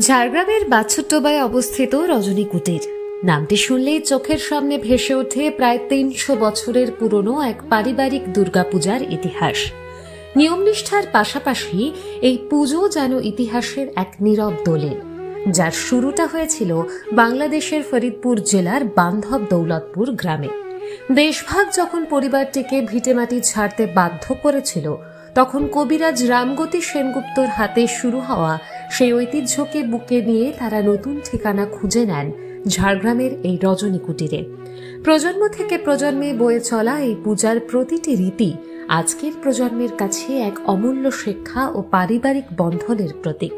ঝাড়গ্রামের বাছুরডোবায় অবস্থিত রজনী কুটির নামটি শুনলেই চোখের সামনে ভেসে ওঠে প্রায় ৩০০ বছরের পুরনো এক পারিবারিক দুর্গাপূজার ইতিহাস। নিয়মনিষ্ঠার পাশাপাশি এই পুজো যেন ইতিহাসের এক নীরব দলিল, যার শুরুটা হয়েছিল বাংলাদেশের ফরিদপুর জেলার বান্ধব দৌলতপুর গ্রামে। দেশভাগ যখন পরিবারটিকে ভিটেমাটি ছাড়তে বাধ্য করেছিল, তখন কবিরাজ রামগতি সেনগুপ্তর হাতে শুরু হওয়া সেই ঐতিহ্যকে বুকে নিয়ে তারা নতুন ঠিকানা খুঁজে নেন ঝাড়গ্রামের এই রজনী কুটিরে। প্রজন্ম থেকে প্রজন্মে বয়ে চলা এই পূজার প্রতিটি রীতি আজকের প্রজন্মের কাছে এক অমূল্য শিক্ষা ও পারিবারিক বন্ধনের প্রতীক।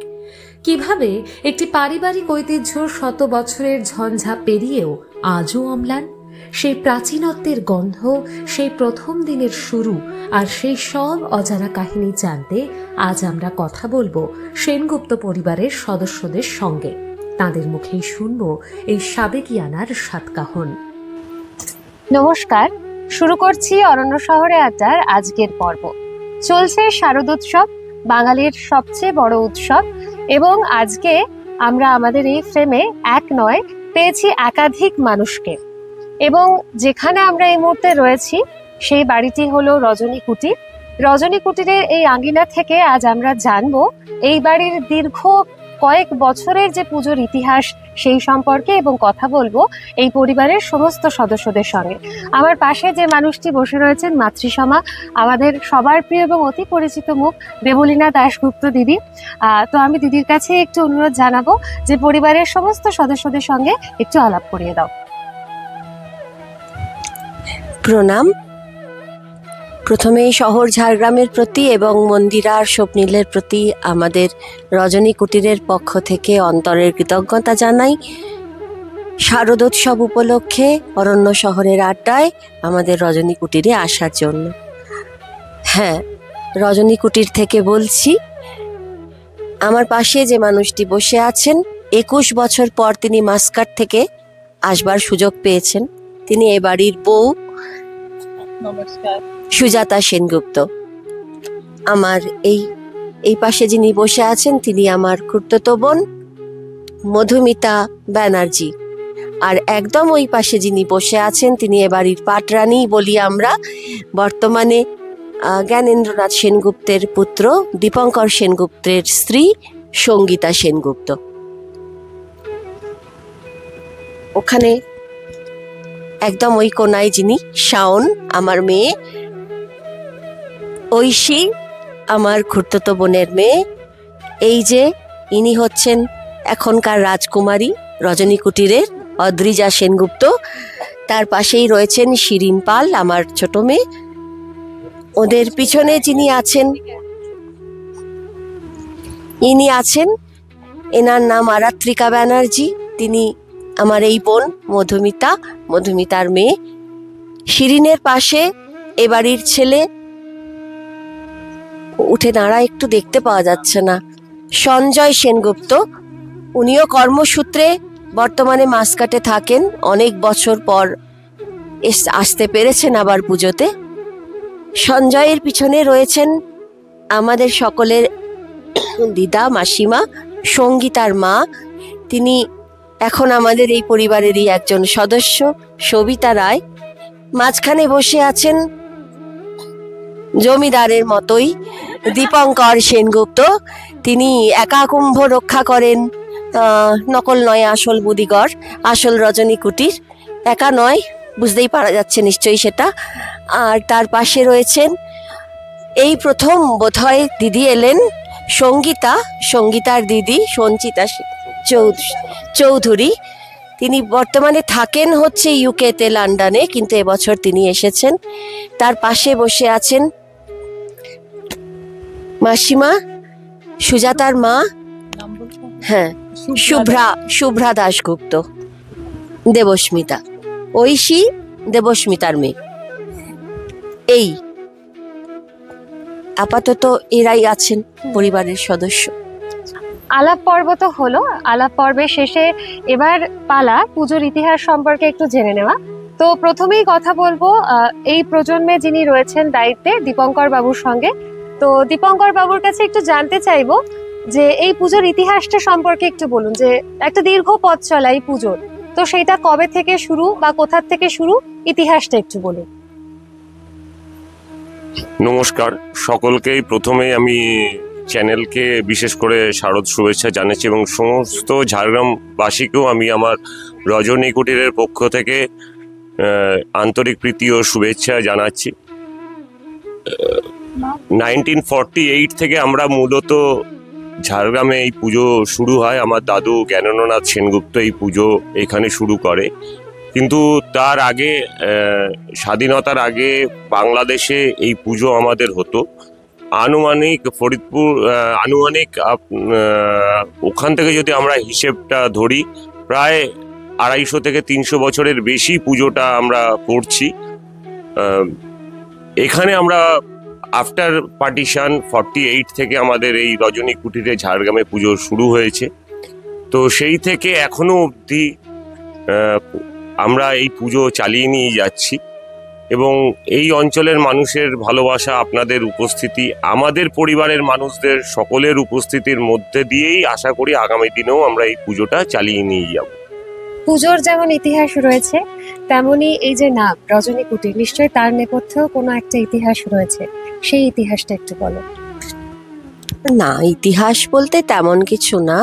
কিভাবে একটি পারিবারিক ঐতিহ্য শত বছরের ঝঞ্ঝা পেরিয়েও আজও অম্লান, সেই প্রাচীনত্বের গন্ধ, সেই প্রথম দিনের শুরু আর সেই সব অজানা কাহিনী জানতে আজ আমরা কথা বলবো সেনগুপ্ত পরিবারের সদস্যদের সঙ্গে। তাদের মুখেই শুনব এই সাবেকিয়ানার সাতকাহন। নমস্কার, শুরু করছি অরণ্য শহরে আড্ডার আজকের পর্ব। চলছে শারদোৎসব, বাঙালির সবচেয়ে বড় উৎসব, এবং আজকে আমরা আমাদের এই ফ্রেমে এক নয় পেয়েছি একাধিক মানুষকে। এবং যেখানে আমরা এই মুহূর্তে রয়েছি সেই বাড়িটি হলো রজনী কুটির। রজনী কুটিরের এই আঙ্গিনা থেকে আজ আমরা জানবো এই বাড়ির দীর্ঘ কয়েক বছরের যে পুজোর ইতিহাস সেই সম্পর্কে, এবং কথা বলবো এই পরিবারের সমস্ত সদস্যদের সঙ্গে। আমার পাশে যে মানুষটি বসে রয়েছেন মাতৃসমা, আমাদের সবার প্রিয় এবং অতি পরিচিত মুখ দেবলীনা দাশগুপ্ত দিদি। তো আমি দিদির কাছে একটু অনুরোধ জানাবো যে পরিবারের সমস্ত সদস্যদের সঙ্গে একটু আলাপ করিয়ে দাও। প্রণাম। প্রথমেই শহর ঝাড়গ্রামের প্রতি এবং মন্দিরা আর স্বপ্নীলের প্রতি আমাদের রজনী কুটিরের পক্ষ থেকে অন্তরের কৃতজ্ঞতা জানাই। শারদোৎসব উপলক্ষে অরণ্য শহরের আড্ডায় আমাদের রজনী কুটিরে আসার জন্য। হ্যাঁ, রজনী কুটির থেকে বলছি। আমার পাশে যে মানুষটি বসে আছেন, ২১ বছর পর তিনি মাস্কাট থেকে আসবার সুযোগ পেয়েছেন। তিনি এ বাড়ির বউ সুজাতা সেনগুপ্ত। আমার এই পাশে যিনি বসে আছেন তিনি আমার খুড়তুতো বোন মধুমিতা ব্যানার্জি। আর একদম ওই পাশে যিনি বসে আছেন তিনি এ বাড়ির পাটরানী বলি আমরা, বর্তমানে জ্ঞানেন্দ্রনাথ সেনগুপ্তের পুত্র দীপঙ্কর সেনগুপ্তের স্ত্রী সঙ্গীতা সেনগুপ্ত। ওখানে একদম ওই কোনায় যিনি শাওন আমার মেয়ে, ঐশী আমার খুড়তুতো বোনের মেয়ে। এই যে ইনি হচ্ছেন এখনকার রাজকুমারী রজনী কুটিরের অদ্রিজা সেনগুপ্ত। তার পাশেই রয়েছেন শিরিন পাল আমার ছোট মেয়ে। ওদের পিছনে যিনি আছেন ইনি আছেন, এনার নাম আরাত্রিকা ব্যানার্জি। তিনি আমার এই বোন মধুমিতার মেয়ে। শিরিনের পাশে এ বাড়ির ছেলে, উঠে দাঁড়া, একটু দেখতে পাওয়া যাচ্ছে না, সঞ্জয় সেনগুপ্ত। উনিও কর্মসূত্রে বর্তমানে মাস্কাটে থাকেন। অনেক বছর পর আসতে পেরেছেন আবার পুজোতে। সঞ্জয়ের পিছনে রয়েছেন আমাদের সকলের দিদা মাসিমা সঙ্গীতার মা। তিনি এখন আমাদের এই পরিবারেরই একজন সদস্য, সবিতা রায়। মাঝখানে বসে আছেন জমিদারের মতোই দীপঙ্কর সেনগুপ্ত। তিনি একা কুম্ভ রক্ষা করেন, নকল নয় আসল বুদিগর, আসল রজনী কুটির। একা নয়, বুঝতেই পারা যাচ্ছে নিশ্চয়ই সেটা। আর তার পাশে রয়েছেন, এই প্রথম বোধহয় দিদি এলেন, সঙ্গীতার দিদি সঞ্চিতা চৌধুরী। তিনি বর্তমানে থাকেন হচ্ছে ইউকেতে, লন্ডনে, কিন্তু এবছর তিনি এসেছেন। তার পাশে বসে আছেন মাসিমা সুজাতার মা, হ্যাঁ, শুভ্রা দাশগুপ্ত, দেবস্মিতা, ঐশী দেবস্মিতার মেয়ে। এই আপাতত এরাই আছেন পরিবারের সদস্য। আলাপ পর্ব তো হলো, আলাপ পর্বের শেষে এবার পালা পুজোর ইতিহাস সম্পর্কে একটু জেনে নেওয়া। তো প্রথমেই কথা বলবো এই প্রজন্মে যিনি রয়েছেন দায়িত্বে, দীপঙ্কর বাবুর সঙ্গে। তো দীপঙ্কর বাবুর কাছে একটু জানতে চাইবো যে এই পুজোর ইতিহাসটা সম্পর্কে একটু বলুন, যে একটা দীর্ঘ পথ চলা এই পুজোর, তো সেটা কবে থেকে শুরু বা কোথা থেকে শুরু, ইতিহাসটা একটু বলুন। নমস্কার সকলকেই। প্রথমে আমি চ্যানেলকে বিশেষ করে শারদ শুভেচ্ছা জানাচ্ছি এবং সমস্ত ঝাড়গ্রামবাসীকেও আমি আমার রজনী কুটিরের পক্ষ থেকে আন্তরিক প্রীতি ও শুভেচ্ছা জানাচ্ছি। 1948 থেকে আমরা মূলত ঝাড়গ্রামে এই পুজো শুরু হয়। আমার দাদু জ্ঞানেন্দ্রনাথ সেনগুপ্ত এই পুজো এখানে শুরু করে, কিন্তু তার আগে স্বাধীনতার আগে বাংলাদেশে এই পুজো আমাদের হতো। আনুমানিক ফরিদপুর ওখান থেকে যদি আমরা হিসেবটা ধরি, প্রায় 250 থেকে 300 বছরের বেশি পুজোটা আমরা করছি। এখানে আমরা আফটার পার্টিশন 48 থেকে আমাদের এই রজনী কুটিরে ঝাড়গ্রামে পুজো শুরু হয়েছে। তো সেই থেকে এখনো অবধি আমরা এই পুজো চালিয়ে নিয়ে যাচ্ছি এবং এই অঞ্চলের মানুষের ভালোবাসা, আপনাদের উপস্থিতি, আমাদের পরিবারের মানুষদের সকলের উপস্থিতির মধ্যে দিয়েই আশা করি আগামী দিনেও আমরা এই পুজোটা চালিয়ে নিয়ে যাব। পুজোর যেমন ইতিহাস রয়েছে, তেমনি এই যে নাম রজনী কুটির, নিশ্চয়ই তার নেপথ্যেও কোনো একটা ইতিহাস রয়েছে, সেই ইতিহাসটা একটু বলো। না, ইতিহাস বলতে তেমন কিছু না।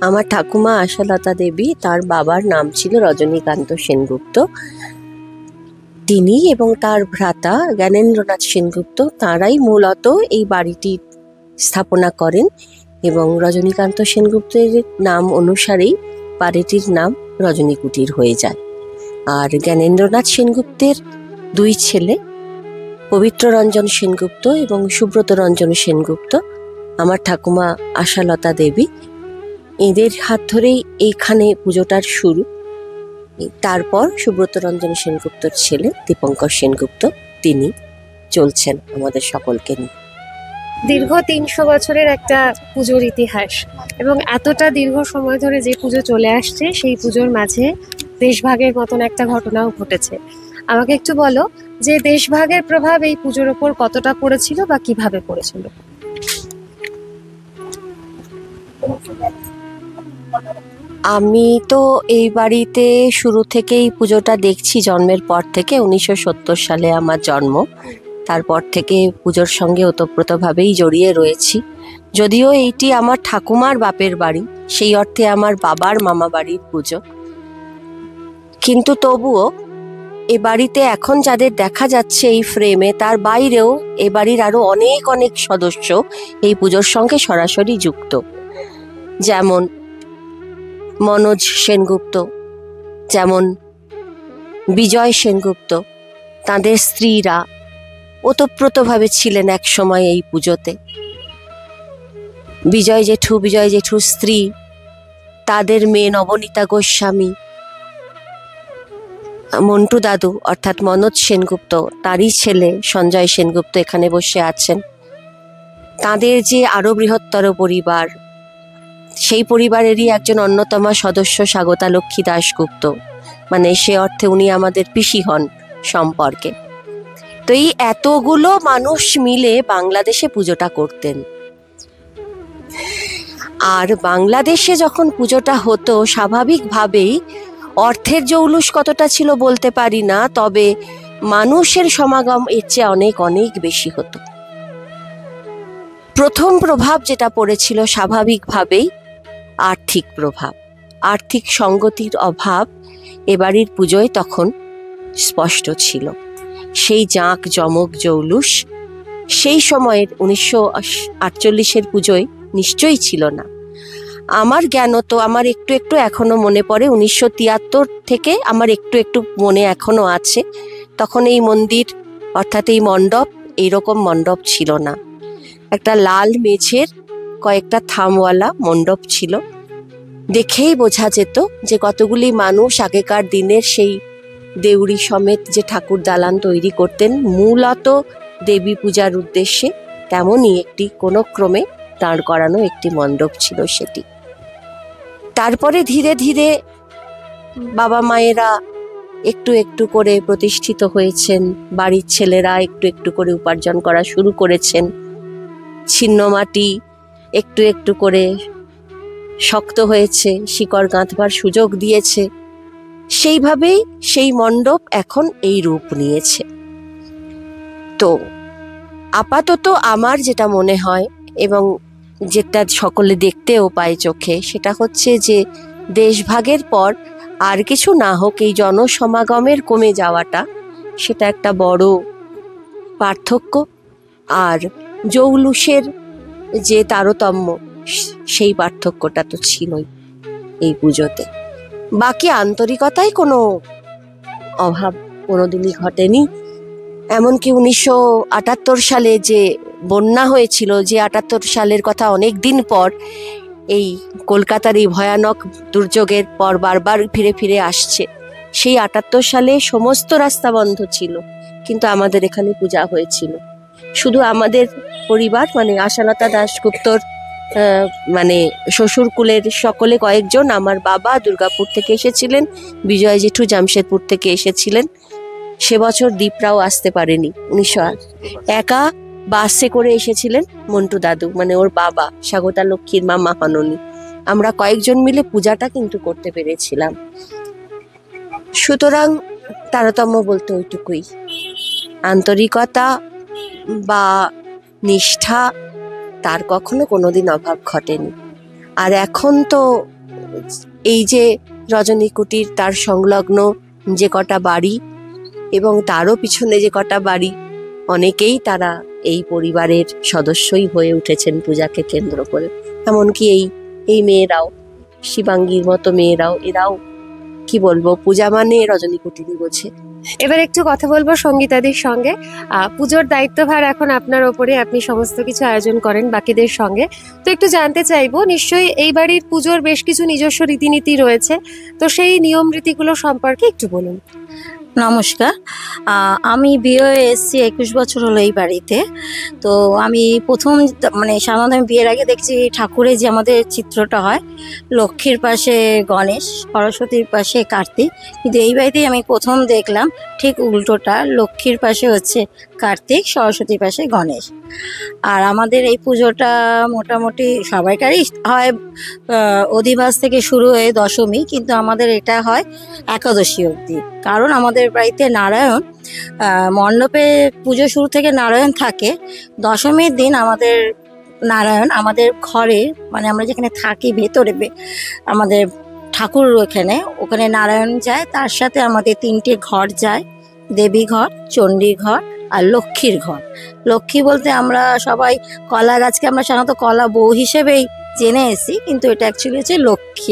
আমার ঠাকুমা আশালতা দেবী, তার বাবার নাম ছিল রজনীকান্ত সেনগুপ্ত। তিনি এবং তার ভ্রাতা জ্ঞানেন্দ্রনাথ সেনগুপ্ত, তাঁরাই মূলত এই বাড়িটি স্থাপনা করেন এবং রজনীকান্ত সেনগুপ্তের নাম অনুসারেই বাড়িটির নাম রজনী কুটির হয়ে যায়। আর জ্ঞানেন্দ্রনাথ সেনগুপ্তের 2 ছেলে, পবিত্র রঞ্জন সেনগুপ্ত এবং সুব্রত রঞ্জন সেনগুপ্ত, আমার ঠাকুমা আশালতা দেবী, এদের হাত ধরেই এইখানে পুজোটার শুরু। তারপর সুব্রত রঞ্জন সেনগুপ্তর ছেলে দীপঙ্কর সেনগুপ্ত, তিনি চলছেন আমাদের সকলকে নিয়ে। দীর্ঘ 300 বছরের একটা পুজোর ইতিহাস এবং এতটা দীর্ঘ সময় ধরে যে পুজো চলে আসছে, সেই পুজোর মাঝে দেশভাগের মতন একটা ঘটনাও ঘটেছে। আমাকে একটু বলো যে দেশভাগের প্রভাব এই পুজোর ওপর কতটা পড়েছিল বা কিভাবে পড়েছিল? আমি তো এই বাড়িতে শুরু থেকেই পুজোটা দেখছি, জন্মের পর থেকে। 1970 সালে আমার জন্ম, তারপর থেকে পুজোর সঙ্গে ওতপ্রোতভাবেই জড়িয়ে রয়েছি। যদিও এইটি আমার ঠাকুমার বাপের বাড়ি, সেই অর্থে আমার বাবার মামা বাড়ির পুজো, কিন্তু তবুও এ বাড়িতে এখন যাদের দেখা যাচ্ছে এই ফ্রেমে, তার বাইরেও এ বাড়ির আরো অনেক অনেক সদস্য এই পুজোর সঙ্গে সরাসরি যুক্ত। যেমন মনোজ সেনগুপ্ত, যেমন বিজয় সেনগুপ্ত, তাদের স্ত্রীরা ওতপ্রোতভাবে ছিলেন এক সময় এই পুজোতে। বিজয় জেঠুর স্ত্রী, তাদের মেয়ে নবনীতা গোস্বামী, মন্টু দাদু অর্থাৎ মনোজ সেনগুপ্ত, তারই ছেলে সঞ্জয় সেনগুপ্ত এখানে বসে আছেন। তাদের যে আরো বৃহত্তর পরিবার, সেই পরিবারেরই একজন অন্যতম সদস্য স্বাগতা লক্ষ্মী দাশগুপ্ত, মানে সে অর্থে উনি আমাদের পিসি হন সম্পর্কে। তো এই এতগুলো মানুষ মিলে বাংলাদেশে পুজোটা করতেন। আর বাংলাদেশে যখন পুজোটা হতো, স্বাভাবিকভাবেই অর্থের জৌলুস কতটা ছিল বলতে পারি না, তবে মানুষের সমাগম এর চেয়ে অনেক অনেক বেশি হতো। প্রথম প্রভাব যেটা পড়েছিল স্বাভাবিকভাবেই আর্থিক প্রভাব, আর্থিক সঙ্গতির অভাব এবাড়ির পুজোয় তখন স্পষ্ট ছিল। সেই জাঁক জমক জৌলুস সেই সময়ের 1948-এর পুজোয় নিশ্চয়ই ছিল না। আমার জ্ঞানত, আমার একটু একটু এখনো মনে পড়ে, 1973 থেকে আমার একটু একটু মনে এখনো আছে। তখন এই মন্দির অর্থাৎ এই মণ্ডপ, এইরকম মণ্ডপ ছিল না। একটা লাল মেঝের কয়েকটা থামওয়ালা মণ্ডপ ছিল। দেখেই বোঝা যেত যে কতগুলি মানুষ আগেকার দিনের সেই দেউড়ি সমেত যে ঠাকুর দালান তৈরি করতেন মূলত দেবী পূজার উদ্দেশ্যে, তেমনই একটি কোনো ক্রমে দাঁড় করানো একটি মণ্ডপ ছিল সেটি। তারপরে ধীরে ধীরে বাবা মায়েরা একটু একটু করে প্রতিষ্ঠিত হয়েছেন, বাড়ির ছেলেরা একটু একটু করে উপার্জন করা শুরু করেছেন। ছিন্নমাটি একটু একটু করে শক্ত হয়েছে, শিকড় গাঁথবার সুযোগ দিয়েছে, সেইভাবেই সেই মণ্ডপ এখন এই রূপ নিয়েছে। তো আপাতত আমার যেটা মনে হয় এবং যেটা সকলে দেখতেও পায় চোখে, সেটা হচ্ছে যে দেশভাগের পর আর কিছু না হোক এই জনসমাগমের কমে যাওয়াটা সেটা একটা বড় পার্থক্য। আর জৌলুসের যে তারতম্য, সেই পার্থক্যটা তো ছিলই এই পুজোতে। বাকি আন্তরিকতায় কোনো অভাব কোনোদিনই ঘটেনি। এমনকি 1978 সালে যে বন্যা হয়েছিল, যে 78 সালের কথা অনেক দিন পর, এই কলকাতার এই ভয়ানক দুর্যোগের পর বারবার ফিরে ফিরে আসছে, সেই 78 সালে সমস্ত রাস্তা বন্ধ ছিল, কিন্তু আমাদের এখানে পূজা হয়েছিল। শুধু আমাদের পরিবার মানে আশালতা দাশগুপ্তর মানে শ্বশুর কুলের সকলে কয়েকজন, আমার বাবা দুর্গাপুর থেকে এসেছিলেন, বিজয় জেঠু জামশেদপুর থেকে এসেছিলেন। সে বছর দীপরাও আসতে পারেনি, 1908 একা বাসে করে এসেছিলেন মন্টু দাদু, মানে ওর বাবা, স্বাগতা লক্ষ্মীর মা মহাননী। আমরা কয়েকজন মিলে পূজাটা কিন্তু করতে পেরেছিলাম। সুতরাং তারতম্য বলতে ওইটুকুই, আন্তরিকতা বা নিষ্ঠা তার কখনো কোনোদিন অভাব ঘটেনি। আর এখন তো এই যে রজনী কুটির, তার সংলগ্ন যে কটা বাড়ি এবং তারও পিছনে যে কটা বাড়ি, অনেকেই তারা এই পরিবারের সদস্যই হয়ে উঠেছেন পূজাকে কেন্দ্র করে। এমনকি এই মেয়েরাও, শিবাঙ্গীর মতো মেয়েরাও, এরাও কি বলবো, পূজা মানে রজনী কুটিরই বোঝে। এবার একটু কথা বলবো সঙ্গীতাদির সঙ্গে। পুজোর দায়িত্বভার এখন আপনার ওপরে, আপনি সমস্ত কিছু আয়োজন করেন বাকিদের সঙ্গে। তো একটু জানতে চাইবো, নিশ্চয়ই এই বাড়ির পুজোর বেশ কিছু নিজস্ব রীতিনীতি রয়েছে, তো সেই নিয়ম রীতিগুলো সম্পর্কে একটু বলুন। নমস্কার, আমি বিয়ে হয়ে এসেছি 21 বছর হলো এই বাড়িতে। তো আমি প্রথম মানে সাধারণত আমি বিয়ের আগে দেখছি ঠাকুরের যে আমাদের চিত্রটা হয়, লক্ষ্মীর পাশে গণেশ, সরস্বতীর পাশে কার্তিক, কিন্তু এই বাড়িতেই আমি প্রথম দেখলাম ঠিক উল্টোটা, লক্ষ্মীর পাশে হচ্ছে কার্তিক, সরস্বতীর পাশে গণেশ। আর আমাদের এই পুজোটা মোটামুটি সবাইকারই হয় অধিবাস থেকে শুরু হয়ে দশমী, কিন্তু আমাদের এটা হয় একাদশী অবধি। কারণ আমাদের বাড়িতে নারায়ণ, মণ্ডপে পুজো শুরু থেকে নারায়ণ থাকে। দশমীর দিন আমাদের নারায়ণ আমাদের ঘরে, মানে আমরা যেখানে থাকি ভেতরে, আমাদের ঠাকুর ওখানে নারায়ণ যায়, তার সাথে আমাদের 3টে ঘর যায়, দেবী ঘর, চণ্ডী ঘর আর লক্ষ্মীর ঘর। লক্ষ্মী বলতে আমরা সবাই কলা গাছকে আমরা সাধারণত কলা বউ হিসেবেই জেনে এসি, কিন্তু এটা অ্যাকচুয়ালি হচ্ছে লক্ষ্মী।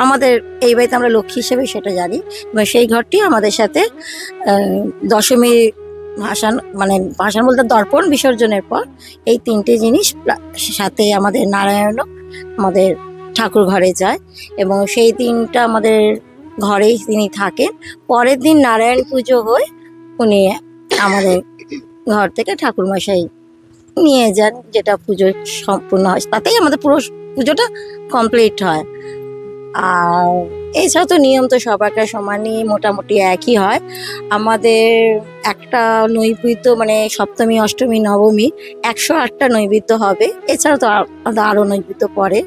আমাদের এই বাড়িতে আমরা লক্ষ্মী হিসেবে সেটা জানি। এবং সেই ঘরটি আমাদের সাথে দশমী ভাসান বলতে দর্পণ বিসর্জনের পর এই 3টে জিনিস সাথে আমাদের নারায়ণও আমাদের ঠাকুর ঘরে যায়, এবং সেই দিনটা আমাদের ঘরেই তিনি থাকেন। পরের দিন নারায়ণ পুজো হয়ে উনি আমাদের ঘর থেকে ঠাকুরমশাই নিয়ে যান, যেটা পুজো সম্পূর্ণ হয়, তাতেই আমাদের পুরো পুজোটা কমপ্লিট হয়। আর এছাড়া তো নিয়ম তো সবাইকার সমানই মোটামুটি একই হয়। আমাদের একটা নৈবেদ্য মানে সপ্তমী, অষ্টমী, নবমী 108টা নৈবেদ্য হবে। এছাড়া তো আরও নৈবেদ্য পড়ে।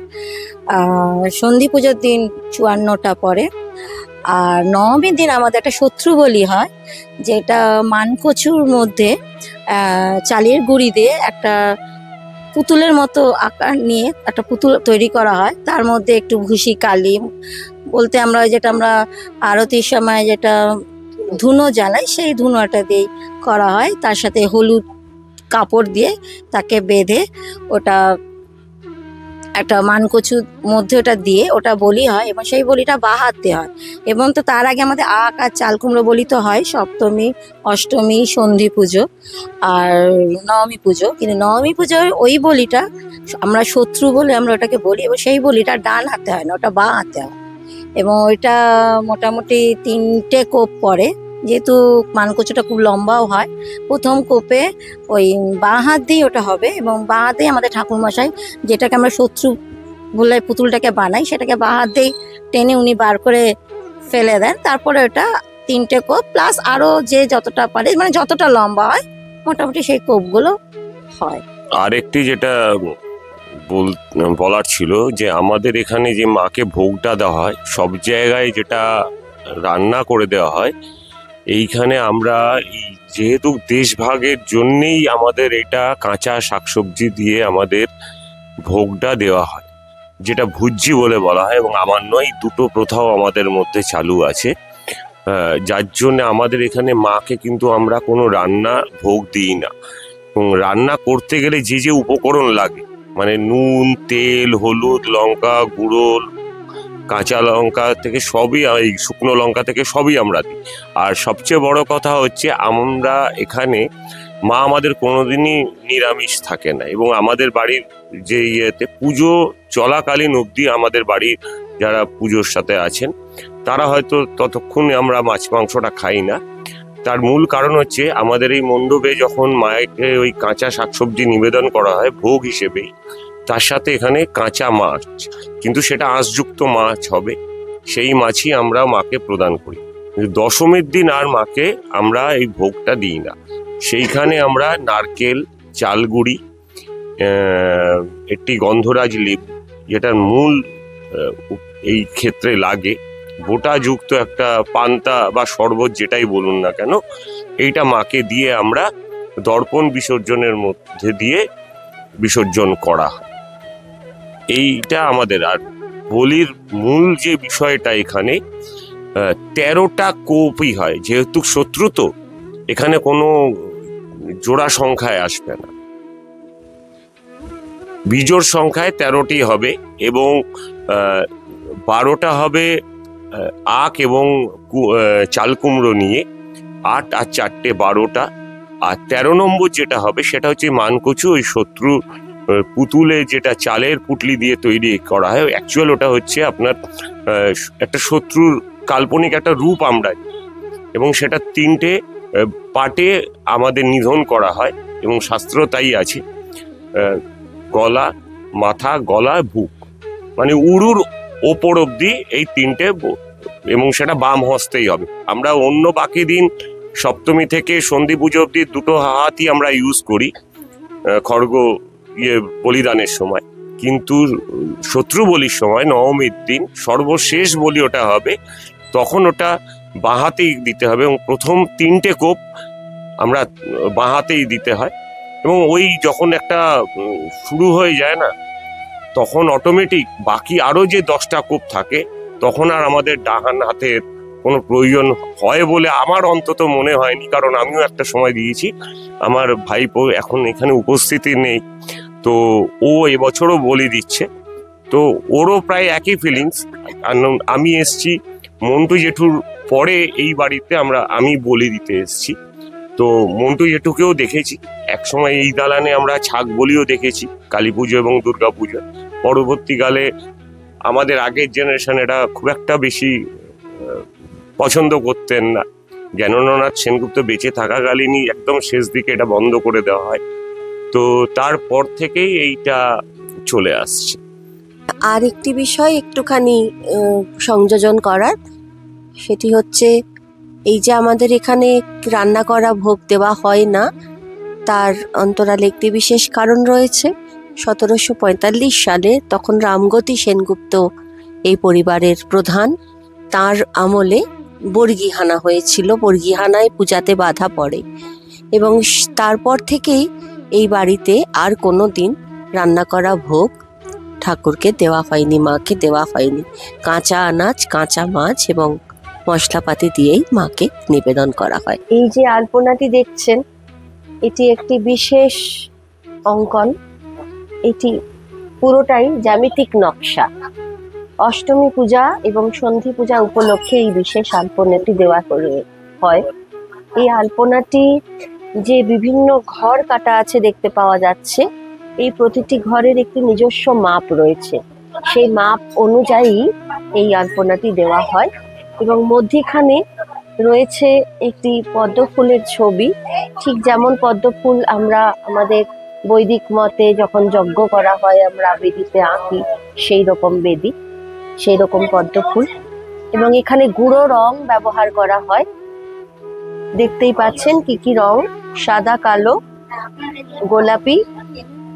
সন্ধি পুজোর দিন 54টা পড়ে। আর নবমীর দিন আমাদের একটা শত্রু বলি হয়, যেটা মানকচুর মধ্যে চালের গুঁড়ি দিয়ে একটা পুতুলের মতো আকার নিয়ে একটা পুতুল তৈরি করা হয়, তার মধ্যে একটু ভুসি কালি বলতে আমরা যেটা আমরা আরতির সময় যেটা ধুনো জ্বালাই, সেই ধুনোটা দিয়েই করা হয়। তার সাথে হলুদ কাপড় দিয়ে তাকে বেঁধে ওটা একটা মানকচুর মধ্যে ওটা দিয়ে ওটা বলি হয়, এবং সেই বলিটা বাঁ হাতে হয়। এবং তো তার আগে আমাদের আখ আর চাল কুমড়ো বলি তো হয় সপ্তমী, অষ্টমী, সন্ধি পুজো আর নবমী পুজো। কিন্তু নবমী পুজোর ওই বলিটা আমরা শত্রু বলে আমরা ওটাকে বলি, এবং সেই বলিটা ডান হাতে হয় না, ওটা বাঁ হাতে হয়। এবং ওইটা মোটামুটি 3টে কোপ পড়ে, যেহেতু মানকচুটা খুব লম্বাও হয়। প্রথম কোপে ওই বাঁ হাত দিয়ে ওটা হবে, এবং বাঁ হাতেই আমাদের ঠাকুরমশাই যেটাকে আমরা শত্রু বলে পুতুলটাকে বানাই, সেটাকে বাঁ হাত দিয়ে টেনে উনি বার করে ফেলে দেন। তারপরে ওটা 3টে কোপ প্লাস আরও যে যতটা পারে, মানে যতটা লম্বা হয় মোটামুটি সেই কোপগুলো হয়। আরেকটি যেটা বলার ছিল যে আমাদের এখানে যে মাকে ভোগটা দেওয়া হয়, সব জায়গায় যেটা রান্না করে দেওয়া হয়, এইখানে আমরা যেহেতু দেশভাগের জন্যেই আমাদের এটা কাঁচা শাকসবজি দিয়ে আমাদের ভোগটা দেওয়া হয়, যেটা ভুজ্জি বলে বলা হয়। এবং আমার নয়, দুটো প্রথাও আমাদের মধ্যে চালু আছে, যার জন্য আমাদের এখানে মাকে কিন্তু আমরা কোনো রান্না ভোগ দিই না। এবং রান্না করতে গেলে যে যে উপকরণ লাগে, মানে নুন, তেল, হলুদ, লঙ্কা গুঁড়ো, কাঁচা লঙ্কা থেকে সবই, এই শুকনো লঙ্কা থেকে সবই আমরা দিই। আর সবচেয়ে বড় কথা হচ্ছে, আমরা এখানে মা আমাদের কোনোদিনই নিরামিষ থাকে না। এবং আমাদের বাড়ির যে ইয়েতে পুজো চলাকালীন অবধি আমাদের বাড়ির যারা পুজোর সাথে আছেন তারা হয়তো ততক্ষণে আমরা মাছ মাংসটা খাই না। তার মূল কারণ হচ্ছে, আমাদের এই মণ্ডপে যখন মায়েকে ওই কাঁচা শাকসবজি নিবেদন করা হয় ভোগ হিসেবেই, তার সাথে এখানে কাঁচা মাছ, কিন্তু সেটা আঁশযুক্ত মাছ হবে, সেই মাছই আমরা মাকে প্রদান করি। দশমীর দিন আর মাকে আমরা এই ভোগটা দিই না। সেইখানে আমরা নারকেল, চালগুড়ি, একটি গন্ধরাজ লেবু, যেটার মূল এই ক্ষেত্রে লাগে, বোটাযুক্ত একটা পান্তা বা শরবত যেটাই বলুন না কেন, এইটা মাকে দিয়ে আমরা দর্পণ বিসর্জনের মধ্যে দিয়ে বিসর্জন করা হয়। এইটা আমাদের। আর বলির মূল যে বিষয়টা, এখানে 13টা কোপই হয়, যেহেতু শত্রু, তো এখানে কোনো জোড়া সংখ্যায় আসবে না, বিজোড় সংখ্যায় 13টি হবে। এবং 12টা হবে আখ এবং চাল কুমড়ো নিয়ে, 8 আর 4টে 12টা। আর 13 নম্বর যেটা হবে সেটা হচ্ছে মানকচু, ওই শত্রু পুতুলে যেটা চালের পুটলি দিয়ে তৈরি করা হয়, অ্যাকচুয়াল ওটা হচ্ছে আপনার একটা শত্রুর কাল্পনিক একটা রূপ আমরা, এবং সেটা 3টে পাটে আমাদের নিধন করা হয়। এবং শাস্ত্র তাই আছে, গলা, মাথা, গলা, বুক, মানে উড়ুর ওপর অব্দি এই 3টে, এবং সেটা বাম হস্তেই হবে। আমরা অন্য বাকি দিন সপ্তমী থেকে সন্ধি পুজো অব্দি দুটো হাতই আমরা ইউজ করি খড়গ বলিদানের সময়, কিন্তু শত্রু বলির সময় নবমীর দিন সর্বশেষ বলি ওটা হবে, তখন ওটা বাঁ হাতেই দিতে হবে। এবং প্রথম 3টে কোপ আমরা বাঁ হাতেই দিতে হয়। এবং ওই যখন একটা শুরু হয়ে যায় না, তখন অটোমেটিক বাকি আরো যে 10টা কোপ থাকে, তখন আর আমাদের ডান হাতের কোনো প্রয়োজন হয় বলে আমার অন্তত মনে হয়নি, কারণ আমিও একটা সময় দিয়েছি। আমার ভাইপো এখন এখানে উপস্থিতি নেই, তো ও এবছরও বলি দিচ্ছে, তো ওরও প্রায় একই ফিলিংস। আমি এসছি মন্টু জেঠুর পরে এই বাড়িতে, আমি বলি দিতে এসছি। তো মন্টু জেঠুকেও দেখেছি একসময় এই দালানে, আমরা ছাগ বলিও দেখেছি কালী পুজো এবং দুর্গা পুজো। পরবর্তীকালে আমাদের আগের জেনারেশন এটা খুব একটা বেশি পছন্দ করতেন না। জ্ঞানেন্দ্রনাথ সেনগুপ্ত বেঁচে থাকাকালীনই একদম শেষ দিকে এটা বন্ধ করে দেওয়া হয়, তো তারপর থেকেই এইটা চলে আসছে। আর একটি বিষয় একটুখানি সংযোজন করার, সেটি হচ্ছে এই যে আমাদের এখানে রান্না করা ভোগ দেওয়া হয় না, তার অন্তরালে একটি বিশেষ কারণ রয়েছে। 1745 সালে, তখন রামগতি সেনগুপ্ত এই পরিবারের প্রধান, তার আমলে বর্গিহানা হয়েছিল। বর্গিহানায় পূজাতে বাধা পড়ে, এবং তারপর থেকেই এই বাড়িতে আর কোনো দিন রান্না করা ভোগ ঠাকুরকে দেওয়া হয়নি, মাকে দেওয়া হয়নি। কাঁচা আনাজ, কাঁচা মাছ এবং মশলাপাতি দিয়েই মাকে নিবেদন করা হয়। এই যে আলপনাটি দেখছেন, এটি একটি বিশেষ অঙ্কন, এটি পুরোটাই জ্যামিতিক নকশা। অষ্টমী পূজা এবং সন্ধি পূজা উপলক্ষে এই বিশেষ আলপনাটি দেওয়া হয়। এই আলপনাটি যে বিভিন্ন ঘর কাটা আছে দেখতে পাওয়া যাচ্ছে, এই প্রতিটি ঘরের একটি নিজস্ব মাপ রয়েছে, সেই মাপ অনুযায়ী এই আলপনাটি দেওয়া হয়। এবং মধ্যিখানে রয়েছে একটি পদ্ম ফুলের ছবি, ঠিক যেমন পদ্ম ফুল আমরা আমাদের বৈদিক মতে যখন যজ্ঞ করা হয় আমরা বেদিতে আঁকি, সেই রকম বেদি, সেই রকম পদ্ম ফুল। এবং এখানে গুঁড়ো রং ব্যবহার করা হয়, দেখতেই পাচ্ছেন কি কি রং, সাদা, কালো, গোলাপি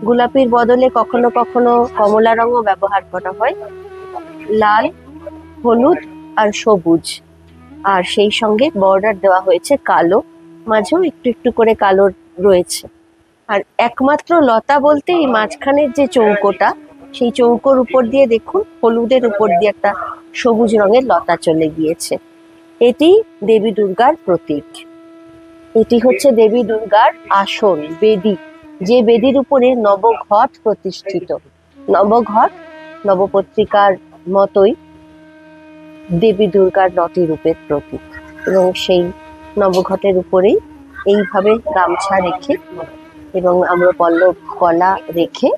গোলাপির বদলে কখনো কখনো কমলা রঙও ব্যবহার করা হয়, লাল, হলুদ আর সবুজ, আর সেই সঙ্গে বর্ডার দেওয়া হয়েছে কালো, মাঝেও একটু একটু করে কালো রয়েছে। আর একমাত্র লতা বলতে এই মাঝখানের যে চৌকোটা, সেই চৌকোর উপর দিয়ে দেখুন হলুদের উপর দিয়ে একটা সবুজ রঙের লতা চলে গিয়েছে। এটি দেবী দুর্গার প্রতীক। এটি হচ্ছে দেবী দুর্গার আসন, বেদী, যে বেদির উপরে নবঘট প্রতিষ্ঠিত। নবঘট নবপত্রিকার মতোই দেবী দুর্গার 9টি রূপের প্রতীক, এবং সেই নবঘটের উপরেই এইভাবে গামছা রেখে এবং আম্রপল্লব কলা রেখে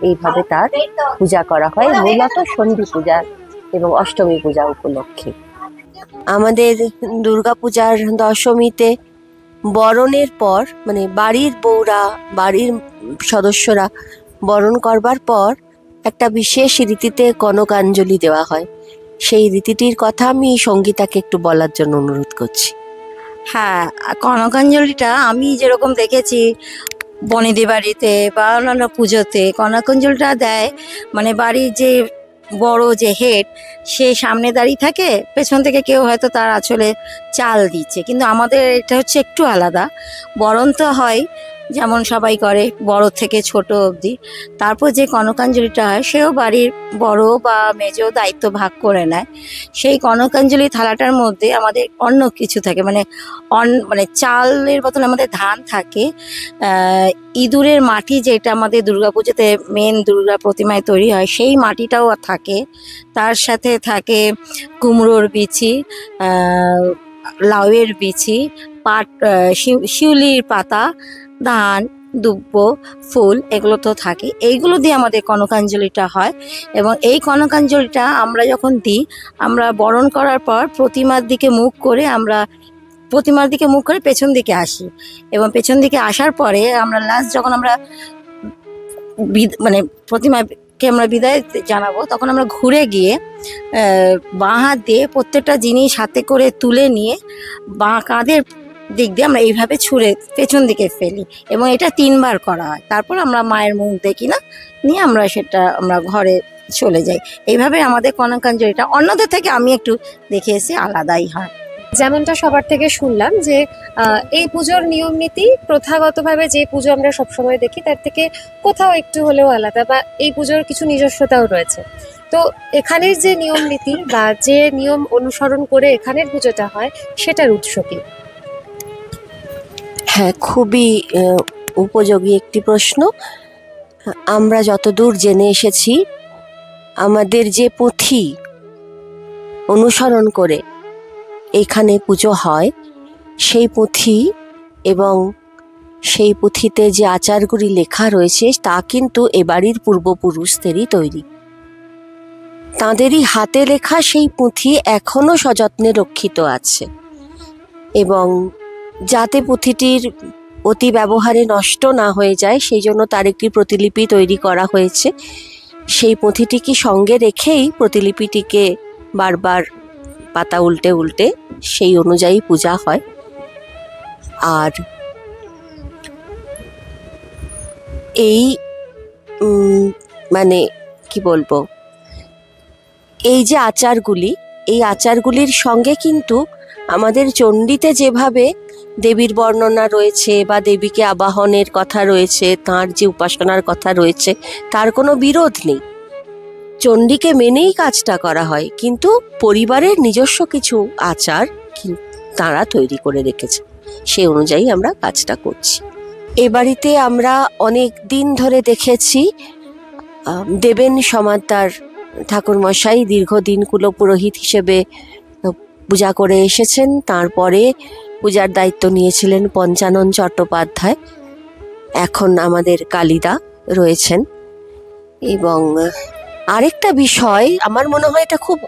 এইভাবে তার পূজা করা হয়, মূলত সন্ধি পূজা এবং অষ্টমী পূজা উপলক্ষে। আমাদের দুর্গাপূজার দশমীতে বরণের পর, মানে বাড়ির বউরা, বাড়ির সদস্যরা বরণ করবার পর একটা বিশেষ রীতিতে কনকাঞ্জলি দেওয়া হয়। সেই রীতিটির কথা আমি সঙ্গীতাকে একটু বলার জন্য অনুরোধ করছি। হ্যাঁ, কনকাঞ্জলিটা আমি যেরকম দেখেছি বনেদি বাড়িতে বা অন্যান্য পুজোতে, কনকাঞ্জলিটা দেয় মানে বাড়ির যে বড় যে হেড, সে সামনে দাঁড়িয়ে থাকে, পেছন থেকে কেউ হয়তো তার আঁচলে চাল দিচ্ছে। কিন্তু আমাদের এটা হচ্ছে একটু আলাদা। বরণ তো হয় যেমন সবাই করে, বড় থেকে ছোট অবধি। তারপর যে কনকাঞ্জলিটা হয়, সেও বাড়ির বড় বা মেজো দায়িত্ব ভাগ করে নেয়। সেই কনকাঞ্জলি থালাটার মধ্যে আমাদের অন্য কিছু থাকে, মানে চালের বদলে আমাদের ধান থাকে, ইঁদুরের মাটি, যেটা আমাদের দুর্গাপুজোতে মেন দুর্গা প্রতিমায় তৈরি হয়, সেই মাটিটাও থাকে। তার সাথে থাকে কুমড়োর বিচি, লাউয়ের বিচি, পাট, শিউলির পাতা, ধান, দুব্ব, ফুল, এগুলো তো থাকে। এইগুলো দিয়ে আমাদের কনকাঞ্জলিটা হয়। এবং এই কনকাঞ্জলিটা আমরা যখন দিই, আমরা বরণ করার পর প্রতিমার দিকে মুখ করে পেছন দিকে আসি, এবং পেছন দিকে আসার পরে আমরা লাস্ট যখন আমরা মানে প্রতিমাকে আমরা বিদায় জানাবো, তখন আমরা ঘুরে গিয়ে বাঁ হাত দিয়ে প্রত্যেকটা জিনিস হাতে করে তুলে নিয়ে বাঁ কাঁধের দিক দিয়ে আমরা এইভাবে ছুঁড়ে পেছন দিকে ফেলি, এবং এটা 3 বার করা হয়। তারপর আমরা মায়ের মুখ দেখি না, নিয়ে আমরা ঘরে চলে যাই। এইভাবে আমাদের কনকাঞ্জলিটা অন্যদের থেকে আমি একটু দেখে এসে আলাদাই হয়। যেমনটা সবার থেকে শুনলাম যে এই পুজোর নিয়ম নীতি প্রথাগতভাবে যে পুজো আমরা সবসময় দেখি তার থেকে কোথাও একটু হলেও আলাদা, বা এই পুজোর কিছু নিজস্বতাও রয়েছে। তো এখানের যে নিয়ম নীতি বা যে নিয়ম অনুসরণ করে এখানের পুজোটা হয়, সেটার উৎস কি? হ্যাঁ, খুবই উপযোগী একটি প্রশ্ন। আমরা যতদূর জেনে এসেছি, আমাদের যে পুঁথি অনুসরণ করে এখানে পুজো হয়, সেই পুঁথি এবং সেই পুঁথিতে যে আচারগুলি লেখা রয়েছে, তা কিন্তু এ বাড়ির পূর্বপুরুষদেরই তৈরি। তাঁদেরই হাতে লেখা সেই পুঁথি এখনো সযত্নে রক্ষিত আছে, এবং যাতে পুঁথিটির অতি ব্যবহারে নষ্ট না হয়ে যায়, সেই জন্য তার একটি প্রতিলিপি তৈরি করা হয়েছে। সেই পুঁথিটিকে সঙ্গে রেখেই প্রতিলিপিটিকে বারবার পাতা উল্টে উল্টে সেই অনুযায়ী পূজা হয়। আর এই মানে কি বলবো, এই যে আচারগুলি, এই আচারগুলির সঙ্গে কিন্তু আমাদের চণ্ডীতে যেভাবে দেবীর বর্ণনা রয়েছে বা দেবীকে আবাহনের কথা রয়েছে, তাঁর যে উপাসনার কথা রয়েছে, তার কোনো বিরোধ নেই। চণ্ডীকে মেনেই কাজটা করা হয়, কিন্তু পরিবারের নিজস্ব কিছু আচার তারা তৈরি করে রেখেছে, সেই অনুযায়ী আমরা কাজটা করছি। এ বাড়িতে আমরা অনেক দিন ধরে দেখেছি দেবেন সমাদ্দার ঠাকুরমশাই দীর্ঘদিন কুলপুরোহিত হিসেবে পূজা করে এসেছেন। তারপরে পূজার দায়িত্ব নিয়েছিলেন পঞ্চানন চট্টোপাধ্যায়, এখন আমাদের কালিদা রয়েছেন। এবং আরেকটা বিষয় আমার মনে হয় এটা খুব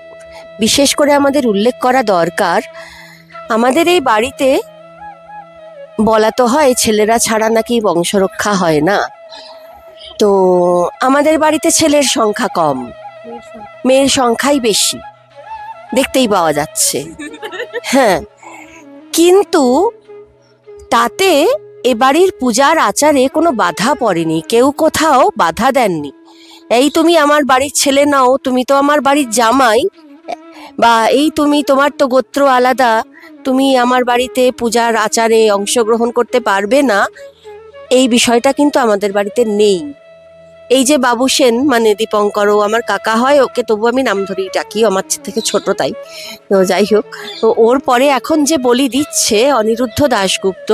বিশেষ করে আমাদের উল্লেখ করা দরকার, আমাদের এই বাড়িতে বলা তো হয় ছেলেরা ছাড়া নাকি বংশরক্ষা হয় না। তো আমাদের বাড়িতে ছেলের সংখ্যা কম, মেয়ের সংখ্যাই বেশি, দেখতেই পাওয়া যাচ্ছে। হ্যাঁ, কিন্তু তাতে এ বাড়ির পূজার আচারে কোনো বাধা পড়েনি, কেউ কোথাও বাধা দেননি। এই তুমি আমার বাড়ির ছেলে নাও, তুমি তো আমার বাড়ির জামাই, বা এই তুমি, তোমার তো গোত্র আলাদা, তুমি আমার বাড়িতে পূজার আচারে অংশগ্রহণ করতে পারবে না, এই বিষয়টা কিন্তু আমাদের বাড়িতে নেই। এই যে বাবু সেন মানে দীপঙ্কর, ও আমার কাকা হয়, ওকে তবু আমি নাম ধরেই ডাকি, আমার থেকে ছোট তাই। তো যাই হোক, তো ওর পরে এখন যে বলি দিচ্ছে অনিরুদ্ধ দাশগুপ্ত,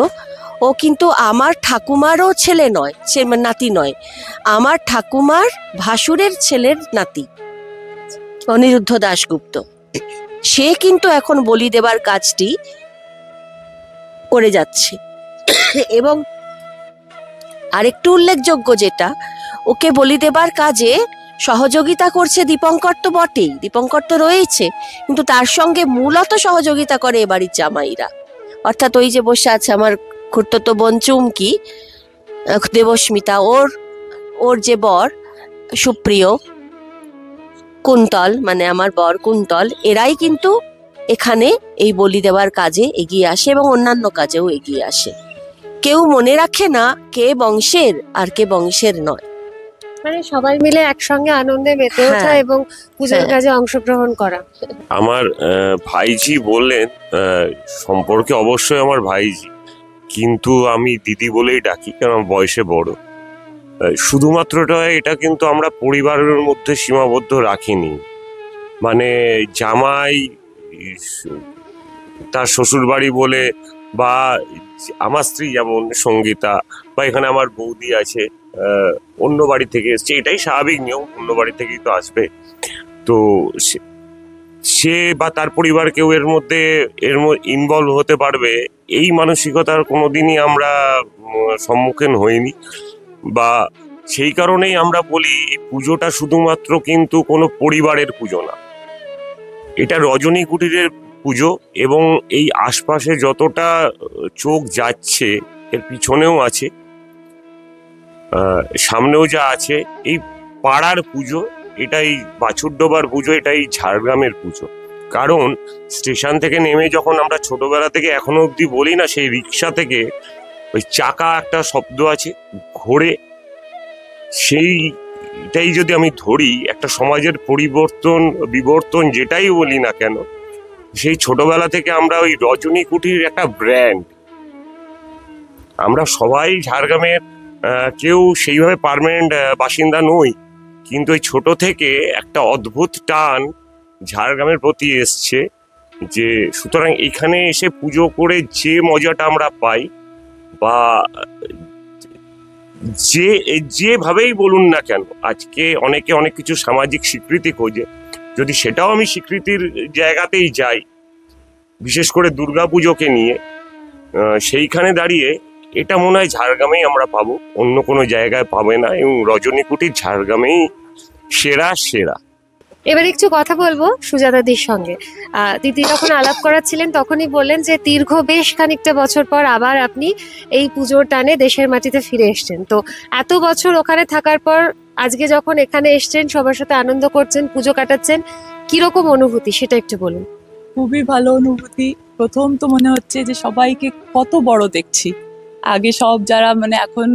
ও কিন্তু আমার ঠাকুমারও ছেলে নয়, সে নাতি নয়, আমার ঠাকুমার ভাসুরের ছেলের নাতি অনিরুদ্ধ দাশগুপ্ত। সে কিন্তু এখন বলি দেবার কাজটি করে যাচ্ছে। এবং আরেকটু উল্লেখযোগ্য যেটা, ওকে বলি দেবার কাজে সহযোগিতা করছে দীপঙ্কর তো বটেই, দীপঙ্কর তো রয়েছে, কিন্তু তার সঙ্গে মূলত সহযোগিতা করে এবাড়ির জামাইরা। অর্থাৎ ওই যে বসে আছে আমার খুড়তো বোন চুমকি, দেবস্মিতা, ওর যে বর সুপ্রিয়, কুন্তল মানে আমার বর কুন্তল, এরাই কিন্তু এখানে এই বলি দেওয়ার কাজে এগিয়ে আসে এবং অন্যান্য কাজেও এগিয়ে আসে। কেউ মনে রাখে না কে বংশের আর কে বংশের নয়, মানে সবাই মিলে একসঙ্গে আনন্দে মেতে ওঠা এবং পূজার কাজে অংশগ্রহণ করা। আমার ভাইজি বললেন, সম্পর্কে অবশ্যই আমার ভাইজি, কিন্তু আমি দিদি বলেই ডাকি কারণ বয়সে বড়। শুধুমাত্র এটা কিন্তু আমরা পরিবারের মধ্যে সীমাবদ্ধ রাখিনি, মানে জামাই তার শ্বশুর বাড়ি বলে, বা আমার স্ত্রী যেমন সঙ্গীতা, বা এখানে আমার বৌদি আছে অন্য বাড়ি থেকে এসছে, এটাই স্বাভাবিক নিয়ম, অন্য বাড়ি থেকেই তো আসবে। তো সে বা তার পরিবার কেউ এর মধ্যে ইনভলভ হতে পারবে এই মানসিকতার কোনোদিনই আমরা সম্মুখীন হইনি, বা সেই কারণেই আমরা বলি এই পুজোটা শুধুমাত্র কিন্তু কোনো পরিবারের পুজো না, এটা রজনী কুটিরের পুজো। এবং এই আশপাশে যতটা চোখ যাচ্ছে এর পিছনেও আছে, সামনেও যা আছে, এই পাড়ার পুজো, এটাই বাছুরডোবার পুজো, এটাই ঝাড়গ্রামের পুজো। কারণ স্টেশন থেকে নেমে যখন আমরা ছোটবেলা থেকে এখনো অবধি বলি না, সেই রিক্সা থেকে ওই চাকা একটা শব্দ আছে ঘোরে, সেইটাই যদি আমি ধরি একটা সমাজের পরিবর্তন বিবর্তন যেটাই বলি না কেন, সেই ছোটবেলা থেকে আমরা ওই রজনী কুটির একটা ব্র্যান্ড, আমরা সবাই ঝাড়গ্রামের কেউ সেইভাবে পার্মানেন্ট বাসিন্দা নই, কিন্তু ওই ছোট থেকে একটা অদ্ভুত টান ঝাড়গ্রামের প্রতি এসছে, যে সুতরাং এখানে এসে পুজো করে যে মজাটা আমরা পাই, বা যেভাবেই বলুন না কেন, আজকে অনেকে অনেক কিছু সামাজিক স্বীকৃতি খোঁজে, যদি সেটাও আমি স্বীকৃতির জায়গাতেই যাই, বিশেষ করে দুর্গাপুজোকে নিয়ে, সেইখানে দাঁড়িয়ে এটা মনে হয় ঝাড়গ্রামেই আমরা পাবো, অন্য কোনো জায়গায় পাবে না, এবং রজনী কুটির ঝাড়গ্রামেই সেরা সেরা। এবার একটু কথা বলবো সুজাতাদির সঙ্গে। দিদি যখন আলাপ করাচ্ছিলেন তখনই বললেন যে দীর্ঘ বেশ খানিকটা বছর পর আবার আপনি এই পুজোর টানে দেশের মাটিতে ফিরে এসছেন। তো এত বছর ওখানে থাকার পর আজকে যখন এখানে এসছেন, সবার সাথে আনন্দ করছেন, পুজো কাটাচ্ছেন, কিরকম অনুভূতি সেটা একটু বলুন। খুবই ভালো অনুভূতি। প্রথম তো মনে হচ্ছে যে সবাইকে কত বড় দেখছি। আগে সব যারা মানে এখন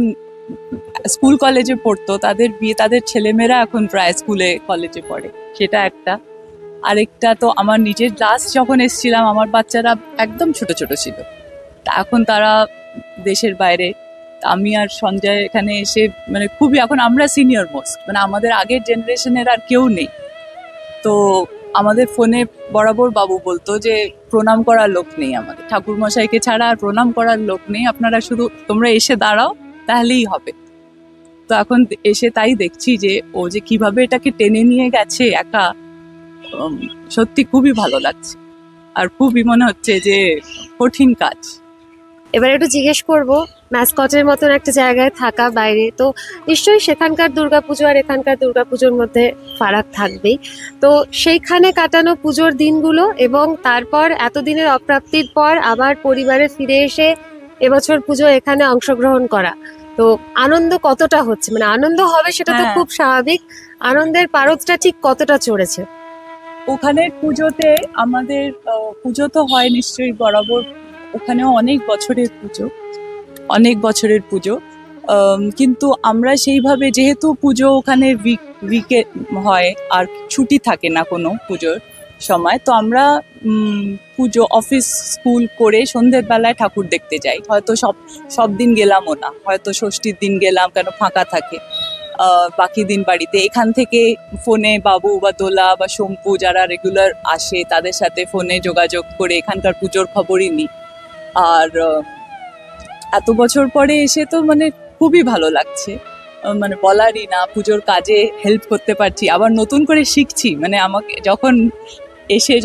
স্কুল কলেজে পড়তো, তাদের বিয়ে, তাদের ছেলেমেয়েরা এখন প্রায় স্কুলে কলেজে পড়ে, সেটা একটা। আরেকটা তো আমার নিজের লাস্ট যখন এসেছিলাম আমার বাচ্চারা একদম ছোট ছোট ছিল, তা এখন তারা দেশের বাইরে, আমি আর সঞ্জয় এখানে এসে মানে খুবই, এখন আমরা সিনিয়র মোস্ট, মানে আমাদের আগের জেনারেশনের আর কেউ নেই। তো আমাদের ফোনে বরাবর বাবু বলতো যে প্রণাম করার লোক নেই, আমাদের ঠাকুর মশাইকে ছাড়া আর প্রণাম করার লোক নেই, আপনারা শুধু তোমরা এসে দাঁড়াও তাহলেই হবে। তো এখন এসে তাই দেখছি যে ও যে কিভাবে এটাকে টেনে নিয়ে গেছে একা, সত্যি খুবই ভালো লাগছে, আর খুবই মনে হচ্ছে যে কঠিন কাজ। এবার একটু জিজ্ঞেস করবো, ম্যাসকটের মতন একটা জায়গায় থাকা বাইরে, তো নিশ্চয়ই সেখানকার দুর্গাপুজো আর এখানকার দুর্গাপুজোর মধ্যে ফারাক থাকবেই। তো সেইখানে কাটানো পুজোর দিনগুলো এবং তারপর এতদিনের অপ্রাপ্তির পর আবার পরিবারে ফিরে এসে এবছর পুজো এখানে অংশগ্রহণ করা, তো আনন্দ কতটা হচ্ছে? মানে আনন্দ হবে সেটা তো খুব স্বাভাবিক, আনন্দের পারদটা ঠিক কতটা চড়েছে? ওখানের পুজোতে আমাদের পুজো তো হয় নিশ্চয়ই বরাবর, ওখানেও অনেক বছরের পুজো, অনেক বছরের পুজো। কিন্তু আমরা সেইভাবে, যেহেতু পুজো ওখানে উইকে হয় আর ছুটি থাকে না কোনো পুজোর সময়, তো আমরা পুজো অফিস স্কুল করে সন্ধ্যের বেলায় ঠাকুর দেখতে যাই। হয়তো সব দিন গেলামও না, হয়তো ষষ্ঠীর দিন গেলাম, কেন ফাঁকা থাকে। বাকি দিন বাড়িতে এখান থেকে ফোনে বাবু বা দোলা বা শম্পু যারা রেগুলার আসে তাদের সাথে ফোনে যোগাযোগ করে এখানকার পুজোর খবরই নিই। আর এত বছর পরে এসে তো মানে খুবই ভালো লাগছে, মানে বলারই না। পুজোর কাজে হেল্প করতে পারছি, আবার নতুন করে শিখছি। মানে আমাকে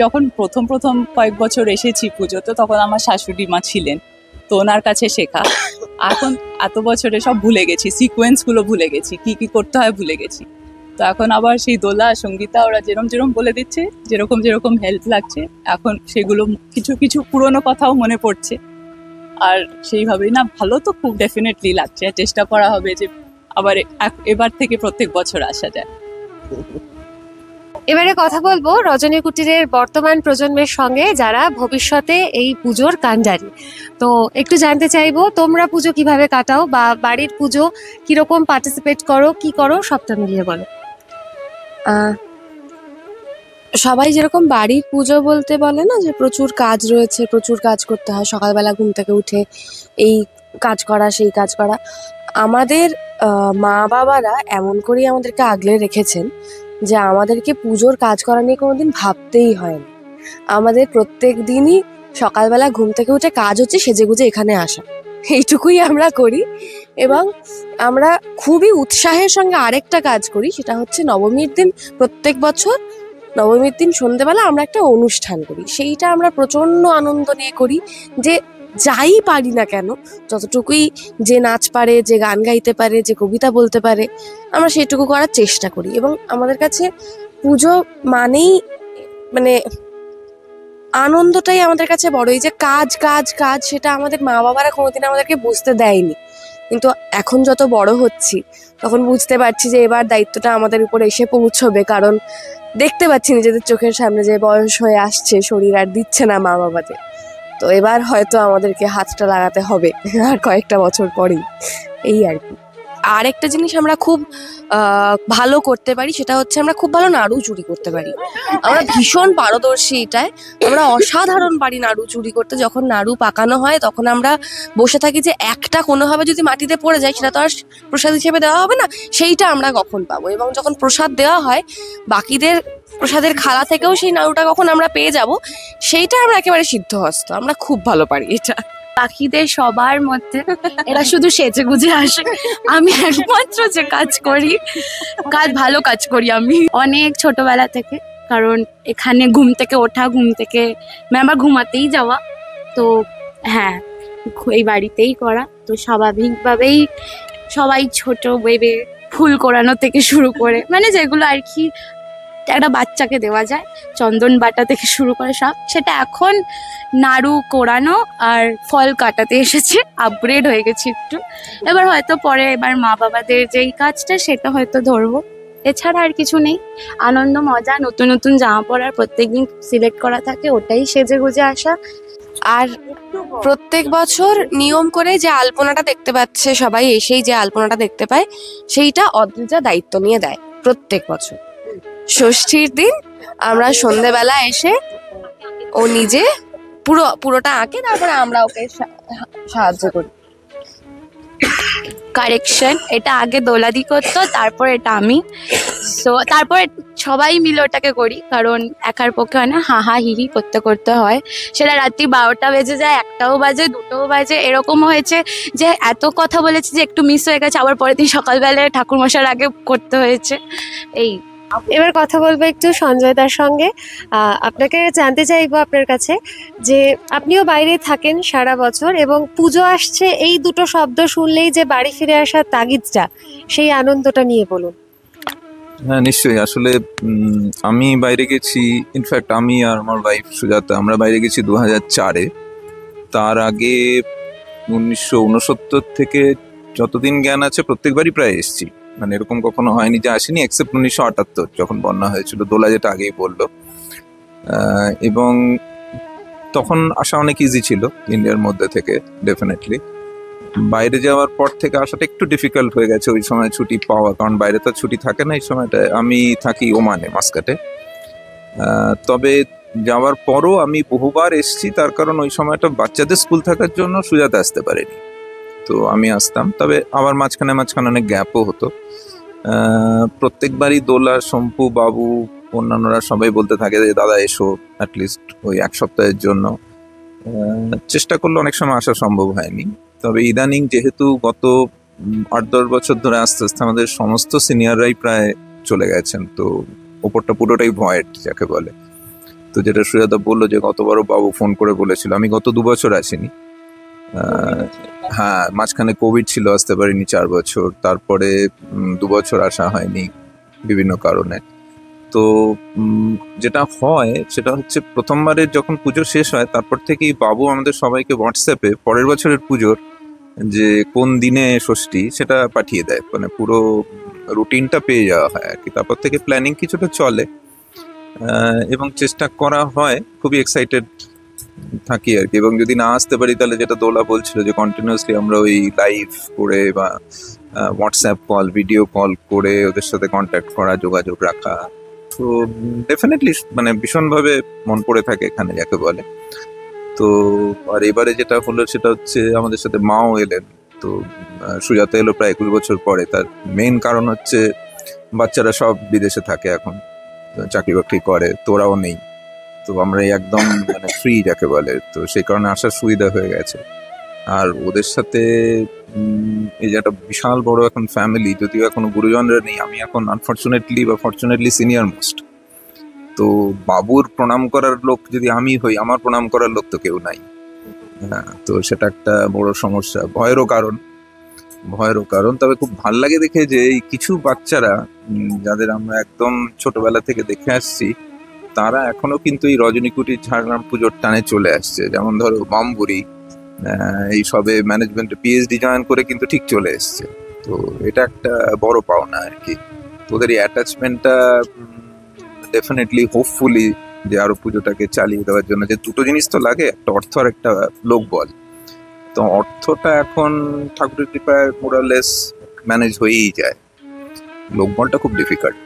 যখন প্রথম কয়েক বছর এসেছি পুজোতে, তখন আমার শাশুড়ি মা ছিলেন, তো ওনার কাছে শেখা। এখন এত বছরে সব ভুলে গেছি, সিকোয়েন্সগুলো ভুলে গেছি, কি কি করতে হয় ভুলে গেছি। তো এখন আবার সেই দোলা সঙ্গীতা ওরা যেরকম বলে দিচ্ছে, যেরকম হেল্প লাগছে, এখন সেগুলো কিছু পুরনো কথাও মনে পড়ছে। আর সেইভাবেই না, ভালো তো খুব ডেফিনেটলি লাগছে। চেষ্টা করা হবে যে আবার এবার থেকে প্রত্যেক বছর আসা যায়। এবারে কথা বলবো রজনী কুটিরের বর্তমান প্রজন্মের সঙ্গে, যারা ভবিষ্যতে এই পুজোর কাণ্ডারি। তো একটু জানতে চাইবো, তোমরা পুজো কিভাবে কাটাও, বা বাড়ির পুজো কিরকম পার্টিসিপেট করো, কি করো, সবটা মিলিয়ে বলো। সবাই যেরকম বাড়ির পুজো বলতে বলে না, যে প্রচুর কাজ রয়েছে, প্রচুর কাজ করতে হয়, সকালবেলা ঘুম থেকে উঠে এই কাজ করা সেই কাজ করা। আমাদের মা বাবারা এমন করেই আমাদেরকে আগলে রেখেছেন যে আমাদেরকে পুজোর কাজ করা নিয়ে কোনোদিন ভাবতেই হয় না। আমাদের প্রত্যেক দিনই সকালবেলা ঘুম থেকে উঠে কাজ হচ্ছে সেজেগুজে এখানে আসা, এইটুকুই আমরা করি। এবং আমরা খুবই উৎসাহের সঙ্গে আরেকটা কাজ করি, সেটা হচ্ছে নবমীর দিন, প্রত্যেক বছর নবমীর দিন সন্ধ্যেবেলা আমরা একটা অনুষ্ঠান করি। সেইটা আমরা প্রচণ্ড আনন্দ নিয়ে করি, যে যাই পারি না কেন, যতটুকুই যে নাচ পারে, যে গান গাইতে পারে, যে কবিতা বলতে পারে, আমরা সেটুকু করার চেষ্টা করি। এবং আমাদের কাছে পুজো মানেই মানে আনন্দটাই আমাদের কাছে বড়। এই যে কাজ কাজ কাজ, সেটা আমাদের মা বাবারা কোনোদিন আমাদেরকে বুঝতে দেয়নি, কিন্তু এখন যত বড় হচ্ছি তখন বুঝতে পারছি যে এবার দায়িত্বটা আমাদের উপর এসে পৌঁছবে। কারণ দেখতে পাচ্ছি নিজেদের চোখের সামনে যে বয়স হয়ে আসছে, শরীর আর দিচ্ছে না মা বাবাদের। তো এবার হয়তো আমাদেরকে হাতটা লাগাতে হবে আর কয়েকটা বছর পরেই, এই আর কি। আর একটা জিনিস আমরা খুব ভালো করতে পারি, সেটা হচ্ছে আমরা খুব ভালো নাড়ু চুরি করতে পারি। আমরা ভীষণ পারদর্শী এটায়, আমরা অসাধারণ পারি নাড়ু চুরি করতে। যখন নাড়ু পাকানো হয় তখন আমরা বসে থাকি যে একটা কোনোভাবে যদি মাটিতে পড়ে যায় সেটা তো আর প্রসাদ হিসেবে দেওয়া হবে না, সেইটা আমরা কখন পাবো। এবং যখন প্রসাদ দেওয়া হয়, বাকিদের প্রসাদের খালা থেকেও সেই নাড়ুটা কখন আমরা পেয়ে যাব, সেইটা আমরা একেবারে সিদ্ধহস্ত। আমরা খুব ভালো পারি এটা। বাকিদের সবার মধ্যে এরা শুধু সেজে গুজে আসে, আমি একমাত্র যে কাজ করি, ভালো কাজ করি আমি অনেক ছোটবেলা থেকে। কারণ এখানে ঘুম থেকে ওঠা, ঘুম থেকে আবার ঘুমাতেই যাওয়া, তো হ্যাঁ এই বাড়িতেই করা। তো স্বাভাবিকভাবেই সবাই ছোট বেবে ফুল কোরানো থেকে শুরু করে, মানে যেগুলো আর কি একটা বাচ্চাকে দেওয়া যায়, চন্দন বাটা থেকে শুরু করে সব, সেটা এখন নাড়ু কোরানো আর ফল কাটাতে এসেছে, আপগ্রেড হয়ে গেছে একটু। এবার হয়তো পরে এবার মা বাবাদের যেই কাজটা সেটা হয়তো ধরবো, এছাড়া আর কিছু নেই। আনন্দ মজা, নতুন নতুন জামা পরার প্রত্যেকদিন সিলেক্ট করা থাকে, ওটাই সেজে গুজে আসা। আর প্রত্যেক বছর নিয়ম করে যে আলপনাটা দেখতে পাচ্ছে সবাই, এসেই যে আলপনাটা দেখতে পায়, সেইটা অদ্রিজা দায়িত্ব নিয়ে দেয় প্রত্যেক বছর। ষষ্ঠীর দিন আমরা সন্ধেবেলা এসে ও নিজে পুরোটা আঁকে, তারপরে আমরা ওকে সাহায্য করি। কারেকশন, এটা আগে দোলাদি করতো, তারপর এটা আমি। সো তারপর সবাই মিলে ওটাকে করি, কারণ একার পক্ষে হয় না, হা হিহি করতে করতে হয়। সেটা রাত্রি 12টা বেজে যায়, 1টাও বাজে, 2টোও বাজে। এরকম হয়েছে যে এত কথা বলেছি যে একটু মিস হয়ে গেছে, আবার পরের দিন সকালবেলায় ঠাকুরমশার আগে করতে হয়েছে। এই এবার কথা বলবো একটু সঞ্জয়দার সঙ্গে। আপনাকে জানতে চাইবো আপনার কাছে, যে আপনিও বাইরে থাকেন সারা বছর, এবং পুজো আসছে এই দুটো শব্দ শুনলেই যে বাড়ি ফিরে আসার তাগিদটা, সেই আনন্দটা নিয়ে বলুন। হ্যাঁ নিশ্চয়ই। আসলে আমি বাইরে গেছি, ইনফ্যাক্ট আমি আর আমার ওয়াইফ সুজাতা, আমরা বাইরে গেছি 2004-এ। তার আগে 1969 থেকে যতদিন জ্ঞান আছে প্রত্যেকবারই প্রায় এসেছি। মানে এরকম কখনো হয়নি যে আসেনি, এক্সেপ্ট 1978 যখন বন্যা হয়েছিল, দোলা যেটা আগেই বললো। এবং তখন আসা অনেক ইজি ছিল ইন্ডিয়ার মধ্যে থেকে, ডেফিনেটলি। বাইরে যাওয়ার পর থেকে আসাটা একটু ডিফিকাল্ট হয়ে গেছে ওই সময় ছুটি পাওয়া, কারণ বাইরে তো ছুটি থাকে না এই সময়টা। আমি থাকি ওমানে, মাস্কাটে। তবে যাওয়ার পরও আমি বহুবার এসেছি, তার কারণ ওই সময়টা বাচ্চাদের স্কুল থাকার জন্য সুজাতা আসতে পারেনি, তো আমি আসতাম। তবে আবার মাঝখানে অনেক গ্যাপও হতো। প্রত্যেকবারই দোলা, শম্পু, বাবু, অন্যান্যরা সবাই বলতে থাকে যে দাদা এসো অ্যাটলিস্ট ওই এক সপ্তাহের জন্য। চেষ্টা করলে অনেক সময় আসা সম্ভব হয়নি। তবে ইদানিং যেহেতু গত 8-10 বছর ধরে আস্তে আস্তে আমাদের সমস্ত সিনিয়ররাই প্রায় চলে গেছেন, তো ওপরটা পুরোটাই ভয়েড যাকে বলে। তো যেটা সুজাতা বললো যে গতবারও বাবু ফোন করে বলেছিল, আমি গত 2 বছর আসিনি। হ্যাঁ, মাঝখানে কোভিড ছিল, আসতে পারিনি 4 বছর। তারপরে 2 বছর আসা হয়নি বিভিন্ন কারণে। তো যেটা হয় সেটা হচ্ছে প্রথমবারে যখন পুজো শেষ হয় তারপর থেকেই বাবু আমাদের সবাইকে হোয়াটসঅ্যাপে পরের বছরের পুজোর যে কোন দিনে ষষ্ঠী সেটা পাঠিয়ে দেয়, মানে পুরো রুটিনটা পেয়ে যাওয়া হয় আর কি। তারপর থেকে প্ল্যানিং কিছুটা চলে এবং চেষ্টা করা হয়, খুবই এক্সাইটেড থাকি আর কি। এবং যদি না আসতে পারি তাহলে যেটা দোলা বলছিল যে কন্টিনিউয়াসলি আমরা ওই লাইভ করে বা হোয়াটসঅ্যাপ কল, ভিডিও কল করে ওদের সাথে কন্ট্যাক্ট করা, যোগাযোগ রাখা। তো ডেফিনেটলি মানে ভীষণভাবে মন পড়ে থাকে এখানে যাকে বলে। তো আর এবারে যেটা হলো সেটা হচ্ছে আমাদের সাথে মাও এলেন। তো সুজাতা এলো প্রায় 21 বছর পরে। তার মেইন কারণ হচ্ছে বাচ্চারা সব বিদেশে থাকে এখন, চাকরি বাকরি করে, তোরাও নেই। তো আমরা একদম মানে ফ্রি যাকে বলে, তো সেই কারণে আসার সুবিধা হয়ে গেছে। আর ওদের সাথে এই যে একটা বিশাল বড় এখন ফ্যামিলি, যদিও এখনো গুরুজনরা নেই, আমি এখন আনফর্চুনেটলি বা ফর্চুনেটলি সিনিয়র মোস্ট। তো বাবুর প্রণাম করার লোক যদি আমি হই, আমার প্রণাম করার লোক তো কেউ নাই। হ্যাঁ, তো সেটা একটা বড় সমস্যা, ভয়েরও কারণ। তবে খুব ভাল লাগে দেখে যে এই কিছু বাচ্চারা যাদের আমরা একদম ছোটবেলা থেকে দেখে আসছি, তারা এখনো কিন্তু এই রজনীকুটির ঝাড়গ্রাম পুজোর টানে চলে আসছে। যেমন ধরো বামবুড়ি এই সবে ম্যানেজমেন্টে পিএইচডি জয়েন করে কিন্তু ঠিক চলে এসছে। তো এটা একটা বড় পাওনা আর কি। তোদের এই অ্যাটাচমেন্টটা ডেফিনেটলি হোপফুলি যে আরো পুজোটাকে চালিয়ে দেওয়ার জন্য, যে দুটো জিনিস তো লাগে, একটা অর্থ আর একটা লোকবল। তো অর্থটা এখন ঠাকুরের কৃপায় মোরালেস ম্যানেজ হয়েই যায়, লোকবলটা খুব ডিফিকাল্ট।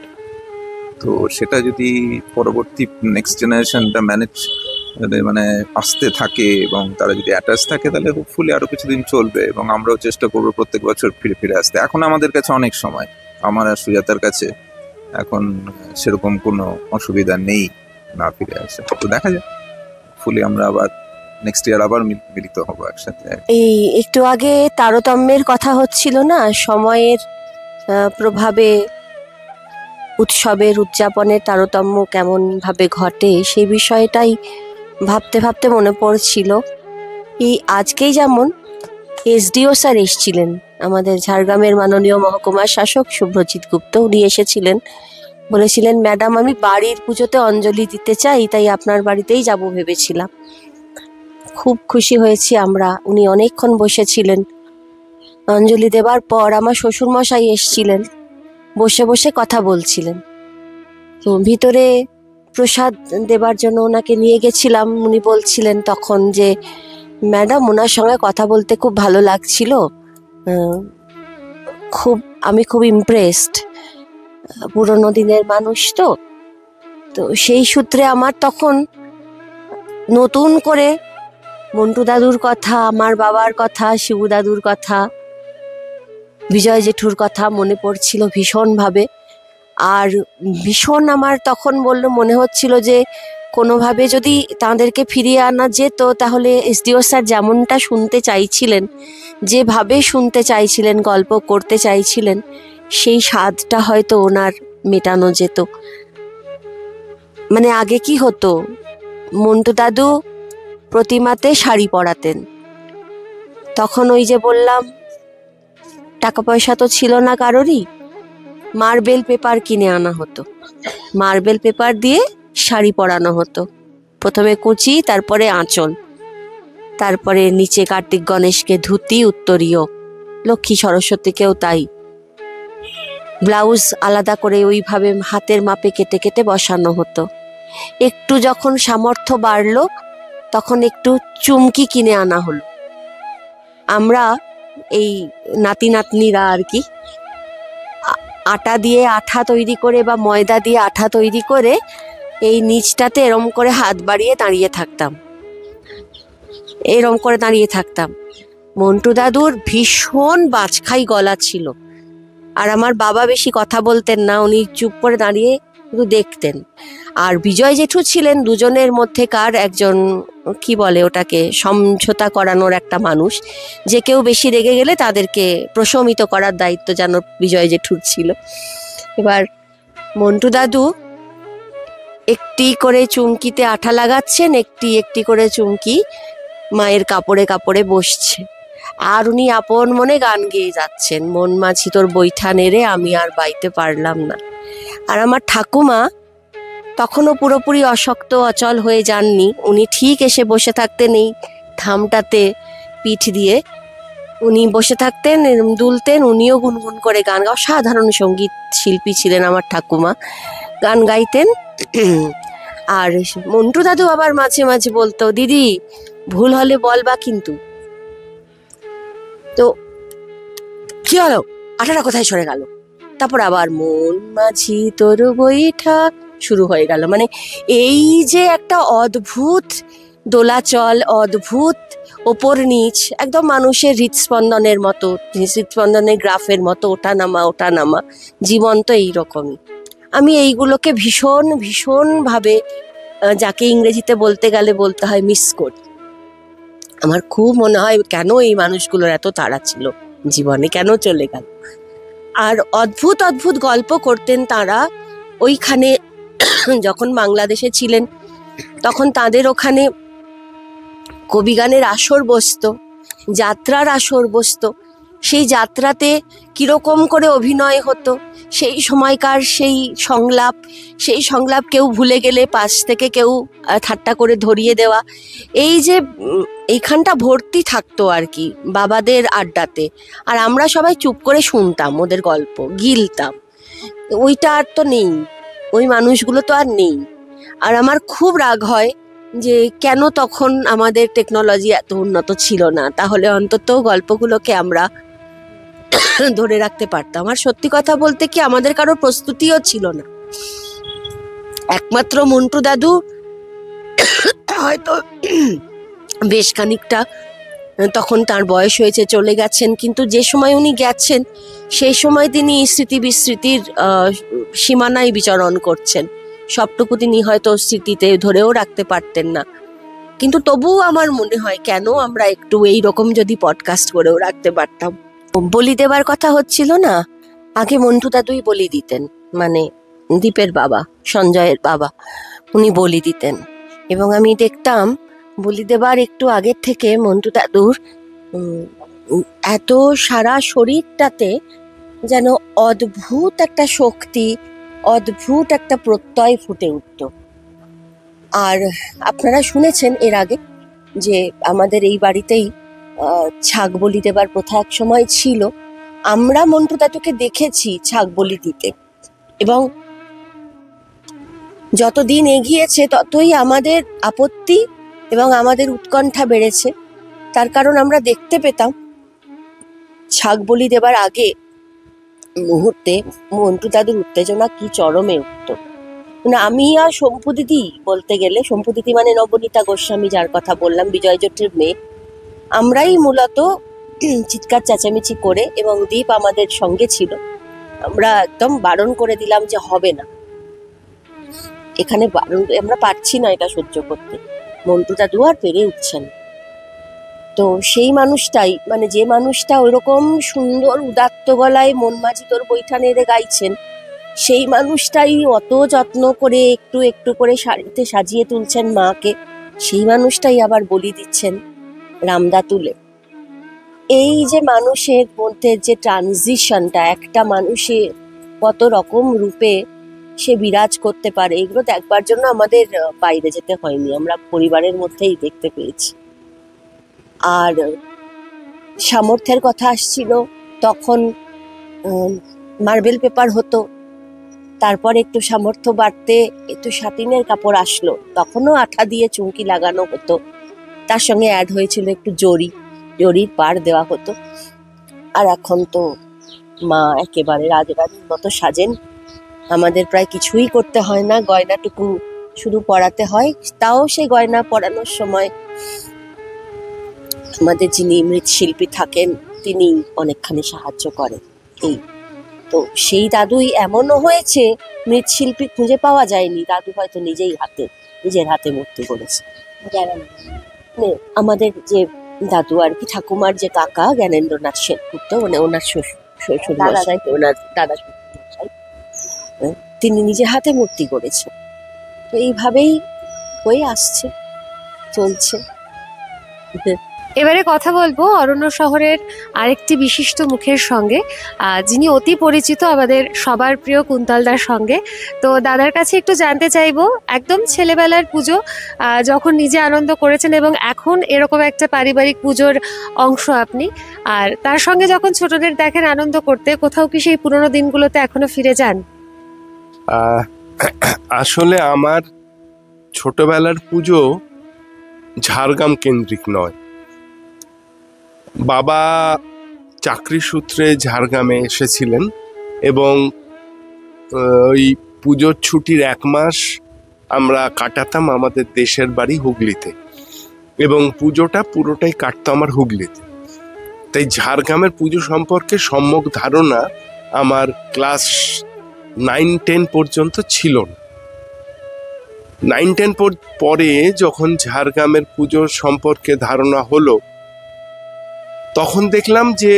তো সেটা যদি পরবর্তী নেক্সট জেনারেশনটা ম্যানেজ মানে আসতে থাকে এবং তারা যদি অ্যাটাচ থাকে, তাহলে হোপফুলি আরো কিছুদিন চলবে। এবং আমরাও চেষ্টা করবো প্রত্যেক বছর ফিরে আসতে। এখন আমাদের কাছে অনেক সময়, আমার আর সুজাতার কাছে এখন সেরকম কোনো অসুবিধা নেই না ফিরে আসে। তো দেখা যায় ফুলি আমরা আবার নেক্সট ইয়ার আবার মিলিত হবো একসাথে। এই একটু আগে তারতম্যের কথা হচ্ছিল না, সময়ের প্রভাবে উৎসবের উদযাপনের তারতম্য কেমন ভাবে ঘটে, সেই বিষয়টাই ভাবতে ভাবতে মনে পড়ছিল। এই আজকেই যেমন এসডিও স্যার এসেছিলেন, আমাদের ঝাড়গ্রামের মাননীয় মহকুমার শাসক শুভ্রজিৎ গুপ্ত, উনি এসেছিলেন। বলেছিলেন ম্যাডাম আমি বাড়ির পুজোতে অঞ্জলি দিতে চাই, তাই আপনার বাড়িতেই যাব ভেবেছিলাম। খুব খুশি হয়েছি আমরা। উনি অনেকক্ষণ বসেছিলেন। অঞ্জলি দেবার পর আমার শ্বশুরমশাই এসেছিলেন, বসে বসে কথা বলছিলেন। তো ভিতরে প্রসাদ দেবার জন্য ওনাকে নিয়ে গেছিলাম। উনি বলছিলেন তখন যে ম্যাডাম ওনার সঙ্গে কথা বলতে খুব ভালো লাগছিল, আমি খুব ইমপ্রেসড, পুরোনো দিনের মানুষ তো। তো সেই সূত্রে আমার তখন নতুন করে মন্টু দাদুর কথা, আমার বাবার কথা, শিবু দাদুর কথা, বিজয় জেঠুর কথা মনে পড়ছিল ভীষণভাবে। আর ভীষণ আমার তখন মনে হচ্ছিল যে কোনোভাবে যদি তাদেরকে ফিরিয়ে আনা যেত, তাহলে এসডিও স্যার যেমনটা শুনতে চাইছিলেন, যেভাবে শুনতে চাইছিলেন, গল্প করতে চাইছিলেন, সেই স্বাদটা হয়তো ওনার মেটানো যেত। মানে আগে কি হতো, মন্টু দাদু প্রতিমাতে শাড়ি পরাতেন, তখন ওই যে বললাম টাকা পয়সা তো ছিল না কারোরই, মার্বেল পেপার কিনে আনা হতো, মার্বেল পেপার দিয়ে শাড়ি পরানো হতো। প্রথমে কুচি, তারপরে আঁচল, তারপরে নিচে কার্তিক গণেশকে ধুতি, উত্তরীয়, লক্ষ্মী সরস্বতীকেও তাই। ব্লাউজ আলাদা করে ওইভাবে হাতের মাপে কেটে কেটে বসানো হতো। একটু যখন সামর্থ্য বাড়লো তখন একটু চুমকি কিনে আনা হলো। আমরা এই নাতি নাতনিরা আর কি আটা দিয়ে আঠা তৈরি করে বা ময়দা দিয়ে আঠা তৈরি করে এই নিচটাতে এরম করে হাত বাড়িয়ে দাঁড়িয়ে থাকতাম, এরম করে দাঁড়িয়ে থাকতাম। মন্টু দাদুর ভীষণ বাজখাই গলা ছিল, আর আমার বাবা বেশি কথা বলতেন না, উনি চুপ করে দাঁড়িয়ে শুধু দেখতেন। আর বিজয় জেঠু ছিলেন দুজনের মধ্যেকার একজন, কি বলে ওটাকে, সমঝোতা করানোর একটা মানুষ, যে কেউ বেশি রেগে গেলে তাদেরকে প্রশমিত করার দায়িত্ব যেন বিজয় জেঠুর ছিল। এবার মন্টু দাদু একটি করে চুমকিতে আঠা লাগাচ্ছেন, একটি একটি করে চুমকি মায়ের কাপড়ে কাপড়ে বসছে, আর উনি আপন মনে গান গেয়ে যাচ্ছেন, মন মাঝি তোর বৈঠা নেড়ে আমি আর বাইতে পারলাম না। আর আমার ঠাকুমা তখনও পুরোপুরি অশক্ত অচল হয়ে যাননি, উনি ঠিক এসে বসে থাকতেন এই থামটাতে পিঠ দিয়ে, উনি বসে থাকতেন, দুলতেন, উনিও গুনগুন করে গান গাও। সাধারণ সঙ্গীত শিল্পী ছিলেন আমার ঠাকুমা, গান গাইতেন। আর মন্টু দাদু আবার মাঝে মাঝে বলতো, দিদি ভুল হলে বলবা কিন্তু। তো কি হলো, আঠাটা কোথায় সরে গেল? তারপর আবার মন মাঝি তোর বৈঠা শুরু হয়ে গেল। মানে এই যে একটা অদ্ভুত দোলাচল, অদ্ভুত ওপর নিচ, একদম মানুষের হৃদস্পন্দনের মতো, হৃদস্পন্দনের গ্রাফের মতো ওঠা নামা জীবন্ত এইরকমই। আমি এইগুলোকে ভীষণ ভীষণ ভাবে, যাকে ইংরেজিতে বলতে গেলে বলতে হয় মিস করি। আমার খুব মনে হয় কেন এই মানুষগুলোর এত তাড়া ছিল জীবনে, কেন চলে গেল। আর অদ্ভুত অদ্ভুত গল্প করতেন তারা। ওইখানে যখন বাংলাদেশে ছিলেন তখন তাদের ওখানে কবিগানের আসর বসতো, যাত্রার আসর বসতো। সেই যাত্রাতে কিরকম করে অভিনয় হতো, সেই সময়কার সেই সংলাপ কেউ ভুলে গেলে পাশ থেকে কেউ ঠাট্টা করে ধরিয়ে দেওয়া, এই যে এইখানটা ভর্তি থাকতো আর কি বাবাদের আড্ডাতে। আর আমরা সবাই চুপ করে শুনতাম ওদের গল্প, গিলতাম। ওইটা আর তো নেই, ওই মানুষগুলো তো আর নেই। আর আমার খুব রাগ হয় যে কেন তখন আমাদের টেকনোলজি এত উন্নত ছিল না, তাহলে অন্তত গল্পগুলোকে আমরা ধরে রাখতে পারতাম। আর সত্যি কথা বলতে কি, আমাদের কারো প্রস্তুতিও ছিল না। একমাত্র মন্টু দাদু হয়তো বেশ খানিকটা, তখন তার বয়স হয়েছে, চলে গেছেন, কিন্তু যে সময় উনি গেছেন সেই সময় তিনি স্মৃতি বিস্মৃতির সীমানায় বিচরণ করছেন। সবটুকু তিনি হয়তো স্মৃতিতে ধরেও রাখতে পারতেন না, কিন্তু তবুও আমার মনে হয় কেন আমরা একটু এইরকম যদি পডকাস্ট করেও রাখতে পারতাম। বলি দেবার কথা হচ্ছিল না, আগে মন্টু দাদুই বলি দিতেন, মানে দীপের বাবা, সঞ্জয়ের বাবা, উনি বলি দিতেন। এবং আমি দেখতাম বলি দেবার একটু আগের থেকে মন্টু দাদুর এত সারা শরীরটাতে যেন অদ্ভুত একটা শক্তি, অদ্ভুত একটা প্রত্যয় ফুটে উঠত। আর আপনারা শুনেছেন এর আগে যে আমাদের এই বাড়িতেই ছাগ বলি দেবার প্রথা এক সময় ছিল। আমরা মন্টু দাদুকে দেখেছি ছাগ বলি দিতে, এবং যতদিন এগিয়েছে ততই আমাদের আপত্তি এবং আমাদের উৎকণ্ঠা বেড়েছে। তার কারণ আমরা দেখতে পেতাম ছাগ বলি দেবার আগে মুহূর্তে মন্টু দাদুর উত্তেজনা কি চরমে উঠত। মানে আমি আর শম্পু দিদি, বলতে গেলে শম্পু দিদি মানে নবনীতা গোস্বামী, যার কথা বললাম, বিজয় জেঠুর মেয়ে, আমরাই মূলত চিৎকার চেঁচামেচি করে, এবং দীপ আমাদের সঙ্গে ছিল, আমরা একদম বারণ করে দিলাম যে হবে না, এখানে বারণ, আমরা পারছি না এটা সহ্য করতে। মন্টু দাদু আর পেরে উঠছেন। তো সেই মানুষটাই, মানে যে মানুষটা ওইরকম সুন্দর উদাত্ত গলায় মন মাঝি তোর বৈঠা নেড়ে গাইছেন, সেই মানুষটাই অত যত্ন করে একটু একটু করে শাড়িতে সাজিয়ে তুলছেন মাকে, সেই মানুষটাই আবার বলি দিচ্ছেন রামদা তুলে। এই যে মানুষের মধ্যে যে ট্রানজিশনটা, একটা মানুষের কত রকম রূপে সে বিরাজ করতে পারে, এগুলো দেখবার জন্য আমাদের বাইরে যেতে হয়নি, আমরা পরিবারের মধ্যেই দেখতে পেয়েছি। আর সামর্থ্যের কথা আসছিল, তখন মার্বেল পেপার হতো, তারপর একটু সামর্থ্য বাড়তে একটু সাতিনের কাপড় আসলো, তখনও আঠা দিয়ে চুমকি লাগানো হতো, তার সঙ্গে অ্যাড হয়েছিল একটু জরির পাড় দেওয়া হতো। আর এখন তো মা একেবারে রাজরানীর মতো সাজেন। আমাদের প্রায় কিছুই করতে হয় না, গয়নাটুকু শুধু পরাতে হয়। তাও সেই গয়না পরানোর সময় আমাদের যিনি মৃৎশিল্পী থাকেন তিনি অনেকখানি সাহায্য করেন। এই তো সেই দাদুই এমনও হয়েছে মৃৎশিল্পী খুঁজে পাওয়া যায়নি, দাদু হয়তো নিজের হাতে মূর্তি করেছে। আমাদের যে দাদু আর কি, ঠাকুমার যে কাকা জ্ঞানেন্দ্রনাথ সেনগুপ্ত, মানে ওনার শ্বশুর মশাই, ওনার দাদা শ্বশুর, তিনি নিজের হাতে মূর্তি করেছেন। তো এইভাবেই হয়ে আসছে, চলছে। এবারে কথা বলবো অরণ্য শহরের আরেকটি বিশিষ্ট মুখের সঙ্গে, যিনি অতি পরিচিত আমাদের সবার প্রিয় কুন্তলদার সঙ্গে। তো দাদার কাছে একটু জানতে চাইবো, একদম ছেলেবেলার পুজো যখন নিজে আনন্দ করেছেন এবং এখন এরকম একটা পারিবারিক পুজোর অংশ আপনি, আর তার সঙ্গে যখন ছোটদের দেখেন আনন্দ করতে, কোথাও কি সেই পুরোনো দিনগুলোতে এখনো ফিরে যান? আসলে আমার ছোটবেলার পুজো ঝাড়গ্রাম কেন্দ্রিক নয়। বাবা চাকরি সূত্রে ঝাড়গ্রামে এসেছিলেন এবং ওই পুজোর ছুটির 1 মাস আমরা কাটাতাম আমাদের দেশের বাড়ি হুগলিতে, এবং পুজোটা পুরোটাই কাটতাম আমার হুগলিতে। তাই ঝাড়গ্রামের পুজো সম্পর্কে সম্যক ধারণা আমার ক্লাস 9-10 পর্যন্ত ছিল না। 9-10 পরে যখন ঝাড়গ্রামের পুজো সম্পর্কে ধারণা হলো, তখন দেখলাম যে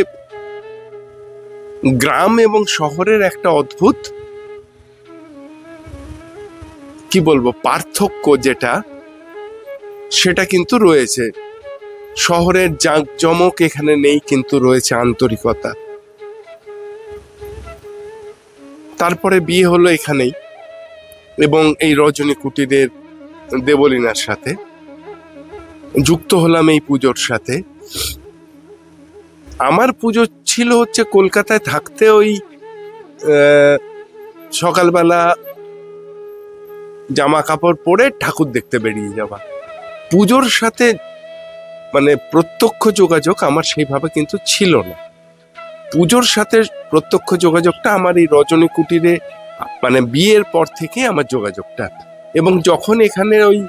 গ্রাম এবং শহরের একটা অদ্ভুত কি বলবো পার্থক্য, সেটা কিন্তু রয়েছে। শহরের জাঁকজমক এখানে নেই, কিন্তু রয়েছে আন্তরিকতা। তারপরে বিয়ে হলো এখানেই, এবং এই রজনী কুটিরের দেবলীনার সাথে যুক্ত হলাম এই পুজোর সাথে। আমার পুজো ছিল হচ্ছে কলকাতায় থাকতে ওই সকালবেলা জামা কাপড় পরে ঠাকুর দেখতে বেরিয়ে যাওয়া। পুজোর সাথে মানে প্রত্যক্ষ যোগাযোগ আমার সেইভাবে কিন্তু ছিল না। পুজোর সাথে প্রত্যক্ষ যোগাযোগটা আমার এই রজনী কুটিরে, মানে বিয়ের পর থেকে আমার যোগাযোগটা। এবং যখন এখানে ওই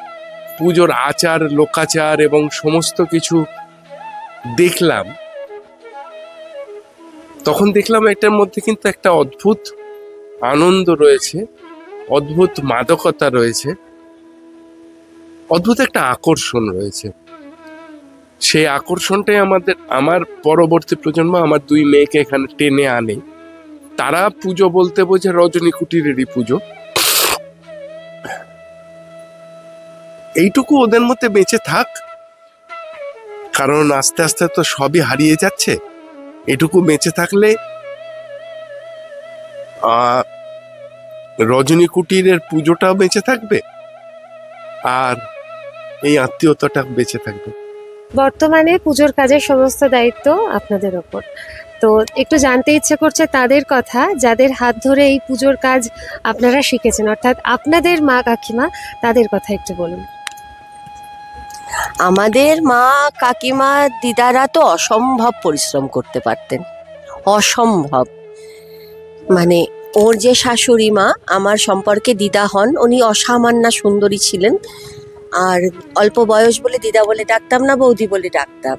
পুজোর আচার, লোকাচার এবং সমস্ত কিছু দেখলাম, তখন দেখলাম এটার মধ্যে কিন্তু একটা অদ্ভুত আনন্দ রয়েছে, অদ্ভুত মাদকতা রয়েছে, অদ্ভুত একটা আকর্ষণ রয়েছে। সেই আকর্ষণটাই আমার পরবর্তী প্রজন্ম, আমার 2 মেয়েকে এখানে টেনে আনে। তারা পুজো বলতে বোঝে রজনী কুটিরেরই পুজো। এইটুকু ওদের মধ্যে বেঁচে থাক, কারণ আস্তে আস্তে তো সবই হারিয়ে যাচ্ছে। এটুকু বেঁচে থাকলে রজনী কুটিরের পুজোটাও বেঁচে থাকবে, আর এই আত্মীয়তাটা বেঁচে থাকবে। বর্তমানে পুজোর কাজের সমস্ত দায়িত্ব আপনাদের ওপর। তো একটু জানতে ইচ্ছে করছে তাদের কথা, যাদের হাত ধরে এই পুজোর কাজ আপনারা শিখেছেন, অর্থাৎ আপনাদের মা কাকিমা, তাদের কথা একটু বলুন। আমাদের মা কাকিমা দিদারা তো অসম্ভব পরিশ্রম করতে পারতেন, অসম্ভব। মানে ওর যে শাশুড়ি মা, আমার সম্পর্কে দিদা হন, উনি অসামান্য সুন্দরী ছিলেন। আর অল্প বয়স বলে দিদা বলে ডাকতাম না, বৌদি বলে ডাকতাম।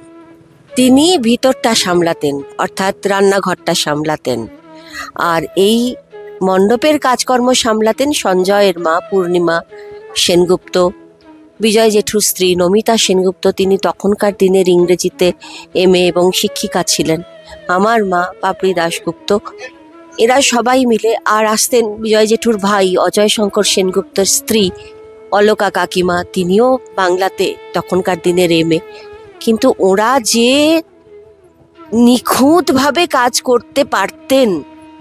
তিনি ভিতরটা সামলাতেন, অর্থাৎ রান্নাঘরটা সামলাতেন, আর এই মণ্ডপের কাজকর্ম সামলাতেন সঞ্জয়ের মা পূর্ণিমা সেনগুপ্ত, বিজয় জেঠুর স্ত্রী নমিতা সেনগুপ্ত। তিনি তখনকার দিনের ইংরেজিতে MA এবং শিক্ষিকা ছিলেন। আমার মা পাপড়ি দাশগুপ্ত, এরা সবাই মিলে। আর আসতেন বিজয় জেঠুর ভাই অজয় শঙ্কর সেনগুপ্তর স্ত্রী অলকা কাকিমা, তিনিও বাংলাতে তখনকার দিনের MA। কিন্তু ওরা যে নিখুঁতভাবে কাজ করতে পারতেন,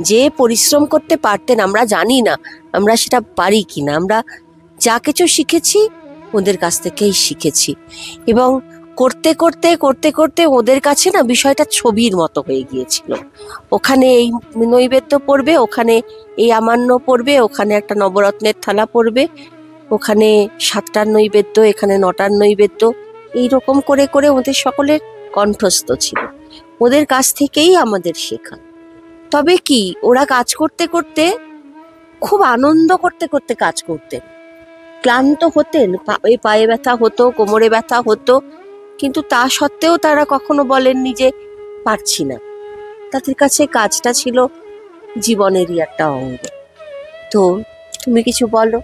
যে পরিশ্রম করতে পারতেন, আমরা জানি না আমরা সেটা পারি কিনা। আমরা যা কিছু শিখেছি ওদের কাছ থেকেই শিখেছি, এবং করতে করতে করতে করতে ওদের কাছে না বিষয়টা ছবির মতো হয়ে গিয়েছিল। ওখানে এই নৈবেদ্য পড়বে, ওখানে এই আমান্য পড়বে, ওখানে একটা নবরত্নের থালা পড়বে, ওখানে 7টার নৈবেদ্য, এখানে 9টার নৈবেদ্য, এইরকম করে করে ওদের সকলের কণ্ঠস্থ ছিল। ওদের কাছ থেকেই আমাদের শেখা। তবে কি ওরা কাজ করতে করতে খুব আনন্দ করতে করতে কাজ করতেন, ক্লান্ত হতেন, এই পায়ে ব্যথা হতো, কোমরে ব্যথা হতো, কিন্তু তা সত্ত্বেও তারা কখনো বলেননি যে পারছি না। তাদের কাছে কাজটা ছিল জীবনেরই একটা অঙ্গ। তো তুমি কিছু বলো।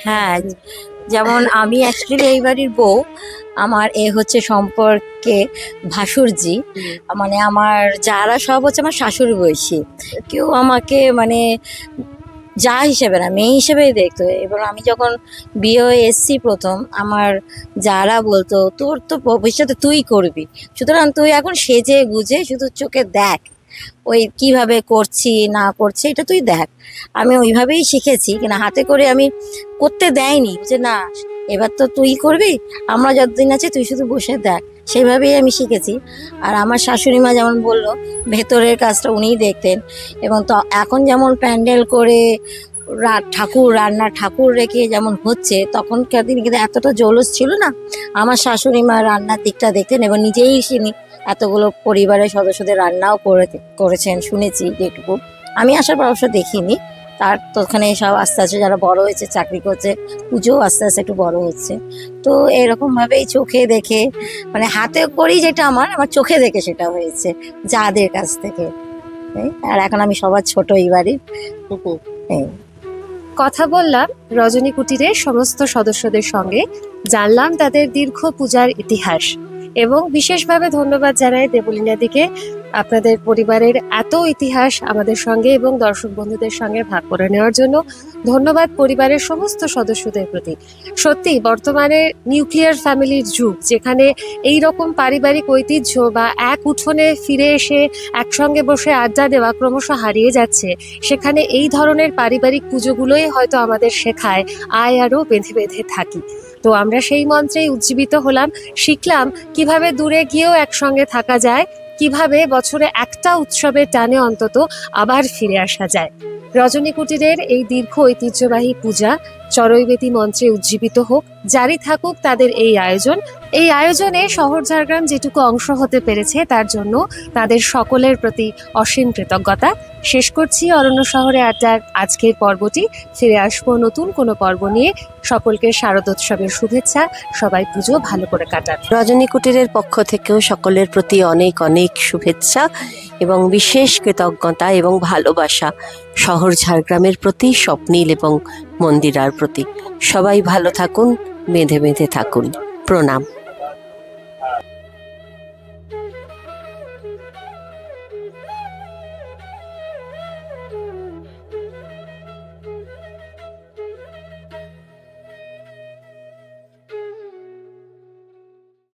হ্যাঁ, যেমন আমি অ্যাকচুয়ালি এই বাড়ির বউ, আমার এ হচ্ছে সম্পর্কে ভাসুরজি, মানে আমার যারা সব হচ্ছে আমার শাশুড়ি বয়সী। কেউ আমাকে মানে যা হিসেবে না, মেয়ে হিসেবেই দেখতো। এবার আমি যখন বিয়ে হয়ে এসছি প্রথম, আমার যারা বলতো তোর তো ভবিষ্যতে তুই করবি, সুতরাং তুই এখন সেজে গুজে শুধু চোখে দেখ ওই কিভাবে করছি না করছি, এটা তুই দেখ। আমি ওইভাবেই শিখেছি, কিনা হাতে করে আমি করতে দেয়নি যে না এবার তো তুই করবি, আমরা যতদিন আছি তুই শুধু বসে দেখ, সেইভাবেই আমি শিখেছি। আর আমার শাশুড়ি মা যেমন বললো, ভেতরের কাজটা উনিই দেখতেন। এবং তো এখন যেমন প্যান্ডেল করে ঠাকুর রেখে যেমন হচ্ছে, তখনকার দিনে কিন্তু এতটা জলস ছিল না। আমার শাশুড়ি মা রান্নার দিকটা দেখতেন এবং নিজেই তিনি এতগুলো পরিবারের সদস্যদের রান্নাও করেছেন শুনেছি যেটুকু। আমি আসার পর অবশ্য দেখিনি। তার তো ওখানে সব আস্তে আস্তে যারা বড় হয়েছে, চাকরি করছে, পুজো আস্তে আস্তে একটু বড় হচ্ছে। তো এরকমভাবেই চোখে দেখে, মানে হাতে করি যেটা আমার চোখে দেখে সেটা হয়েছে যাদের কাছ থেকে। আর এখন আমি সবার ছোট এই বাড়ির। কথা বললাম রজনী কুটিরের সমস্ত সদস্যদের সঙ্গে, জানলাম তাদের দীর্ঘ পূজার ইতিহাস, এবং বিশেষভাবে ধন্যবাদ জানাই দেবলীনাদিকে আপনাদের পরিবারের এত ইতিহাস আমাদের সঙ্গে এবং দর্শক বন্ধুদের সঙ্গে ভাগ করে নেওয়ার জন্য। ধন্যবাদ পরিবারের সমস্ত সদস্যদের প্রতি। সত্যি বর্তমানে নিউক্লিয়ার ফ্যামিলির যুগ, যেখানে এই রকম পারিবারিক ঐতিহ্য বা এক উঠোনে ফিরে এসে একসঙ্গে বসে আড্ডা দেওয়া ক্রমশ হারিয়ে যাচ্ছে, সেখানে এই ধরনের পারিবারিক পুজোগুলোই হয়তো আমাদের শেখায় আয় আরও বেঁধে বেঁধে থাকি। তো আমরা সেই মন্ত্রেই উজ্জীবিত হলাম, শিখলাম কিভাবে দূরে গিয়েও একসঙ্গে থাকা যায়, কিভাবে বছরে একটা উৎসবের টানে অন্তত আবার ফিরে আসা যায়। রজনী কুটিরের এই দীর্ঘ ঐতিহ্যবাহী পূজা চড়ইবেতি মন্ত্রে উজ্জীবিত হোক, জারি থাকুক তাদের এই আয়োজন। এই আয়োজনে শহর ঝাড়গ্রাম যেটুকু অংশ হতে পেরেছে তার জন্য তাদের সকলের প্রতি অসীম কৃতজ্ঞতা। শেষ করছি অরণ্য শহরে আড্ডার আজকের পর্বটি। ফিরে আসবো নতুন কোনো পর্ব নিয়ে। সকলকে শারদোৎসবের শুভেচ্ছা, সবাই পুজো ভালো করে কাটান। রজনী কুটিরের পক্ষ থেকেও সকলের প্রতি অনেক অনেক শুভেচ্ছা এবং বিশেষ কৃতজ্ঞতা এবং ভালোবাসা শহর ঝাড়গ্রামের প্রতি, স্বপ্নীল এবং মন্দিরার প্রতি। সবাই ভালো থাকুন, বেঁধে বেঁধে থাকুন। প্রণাম।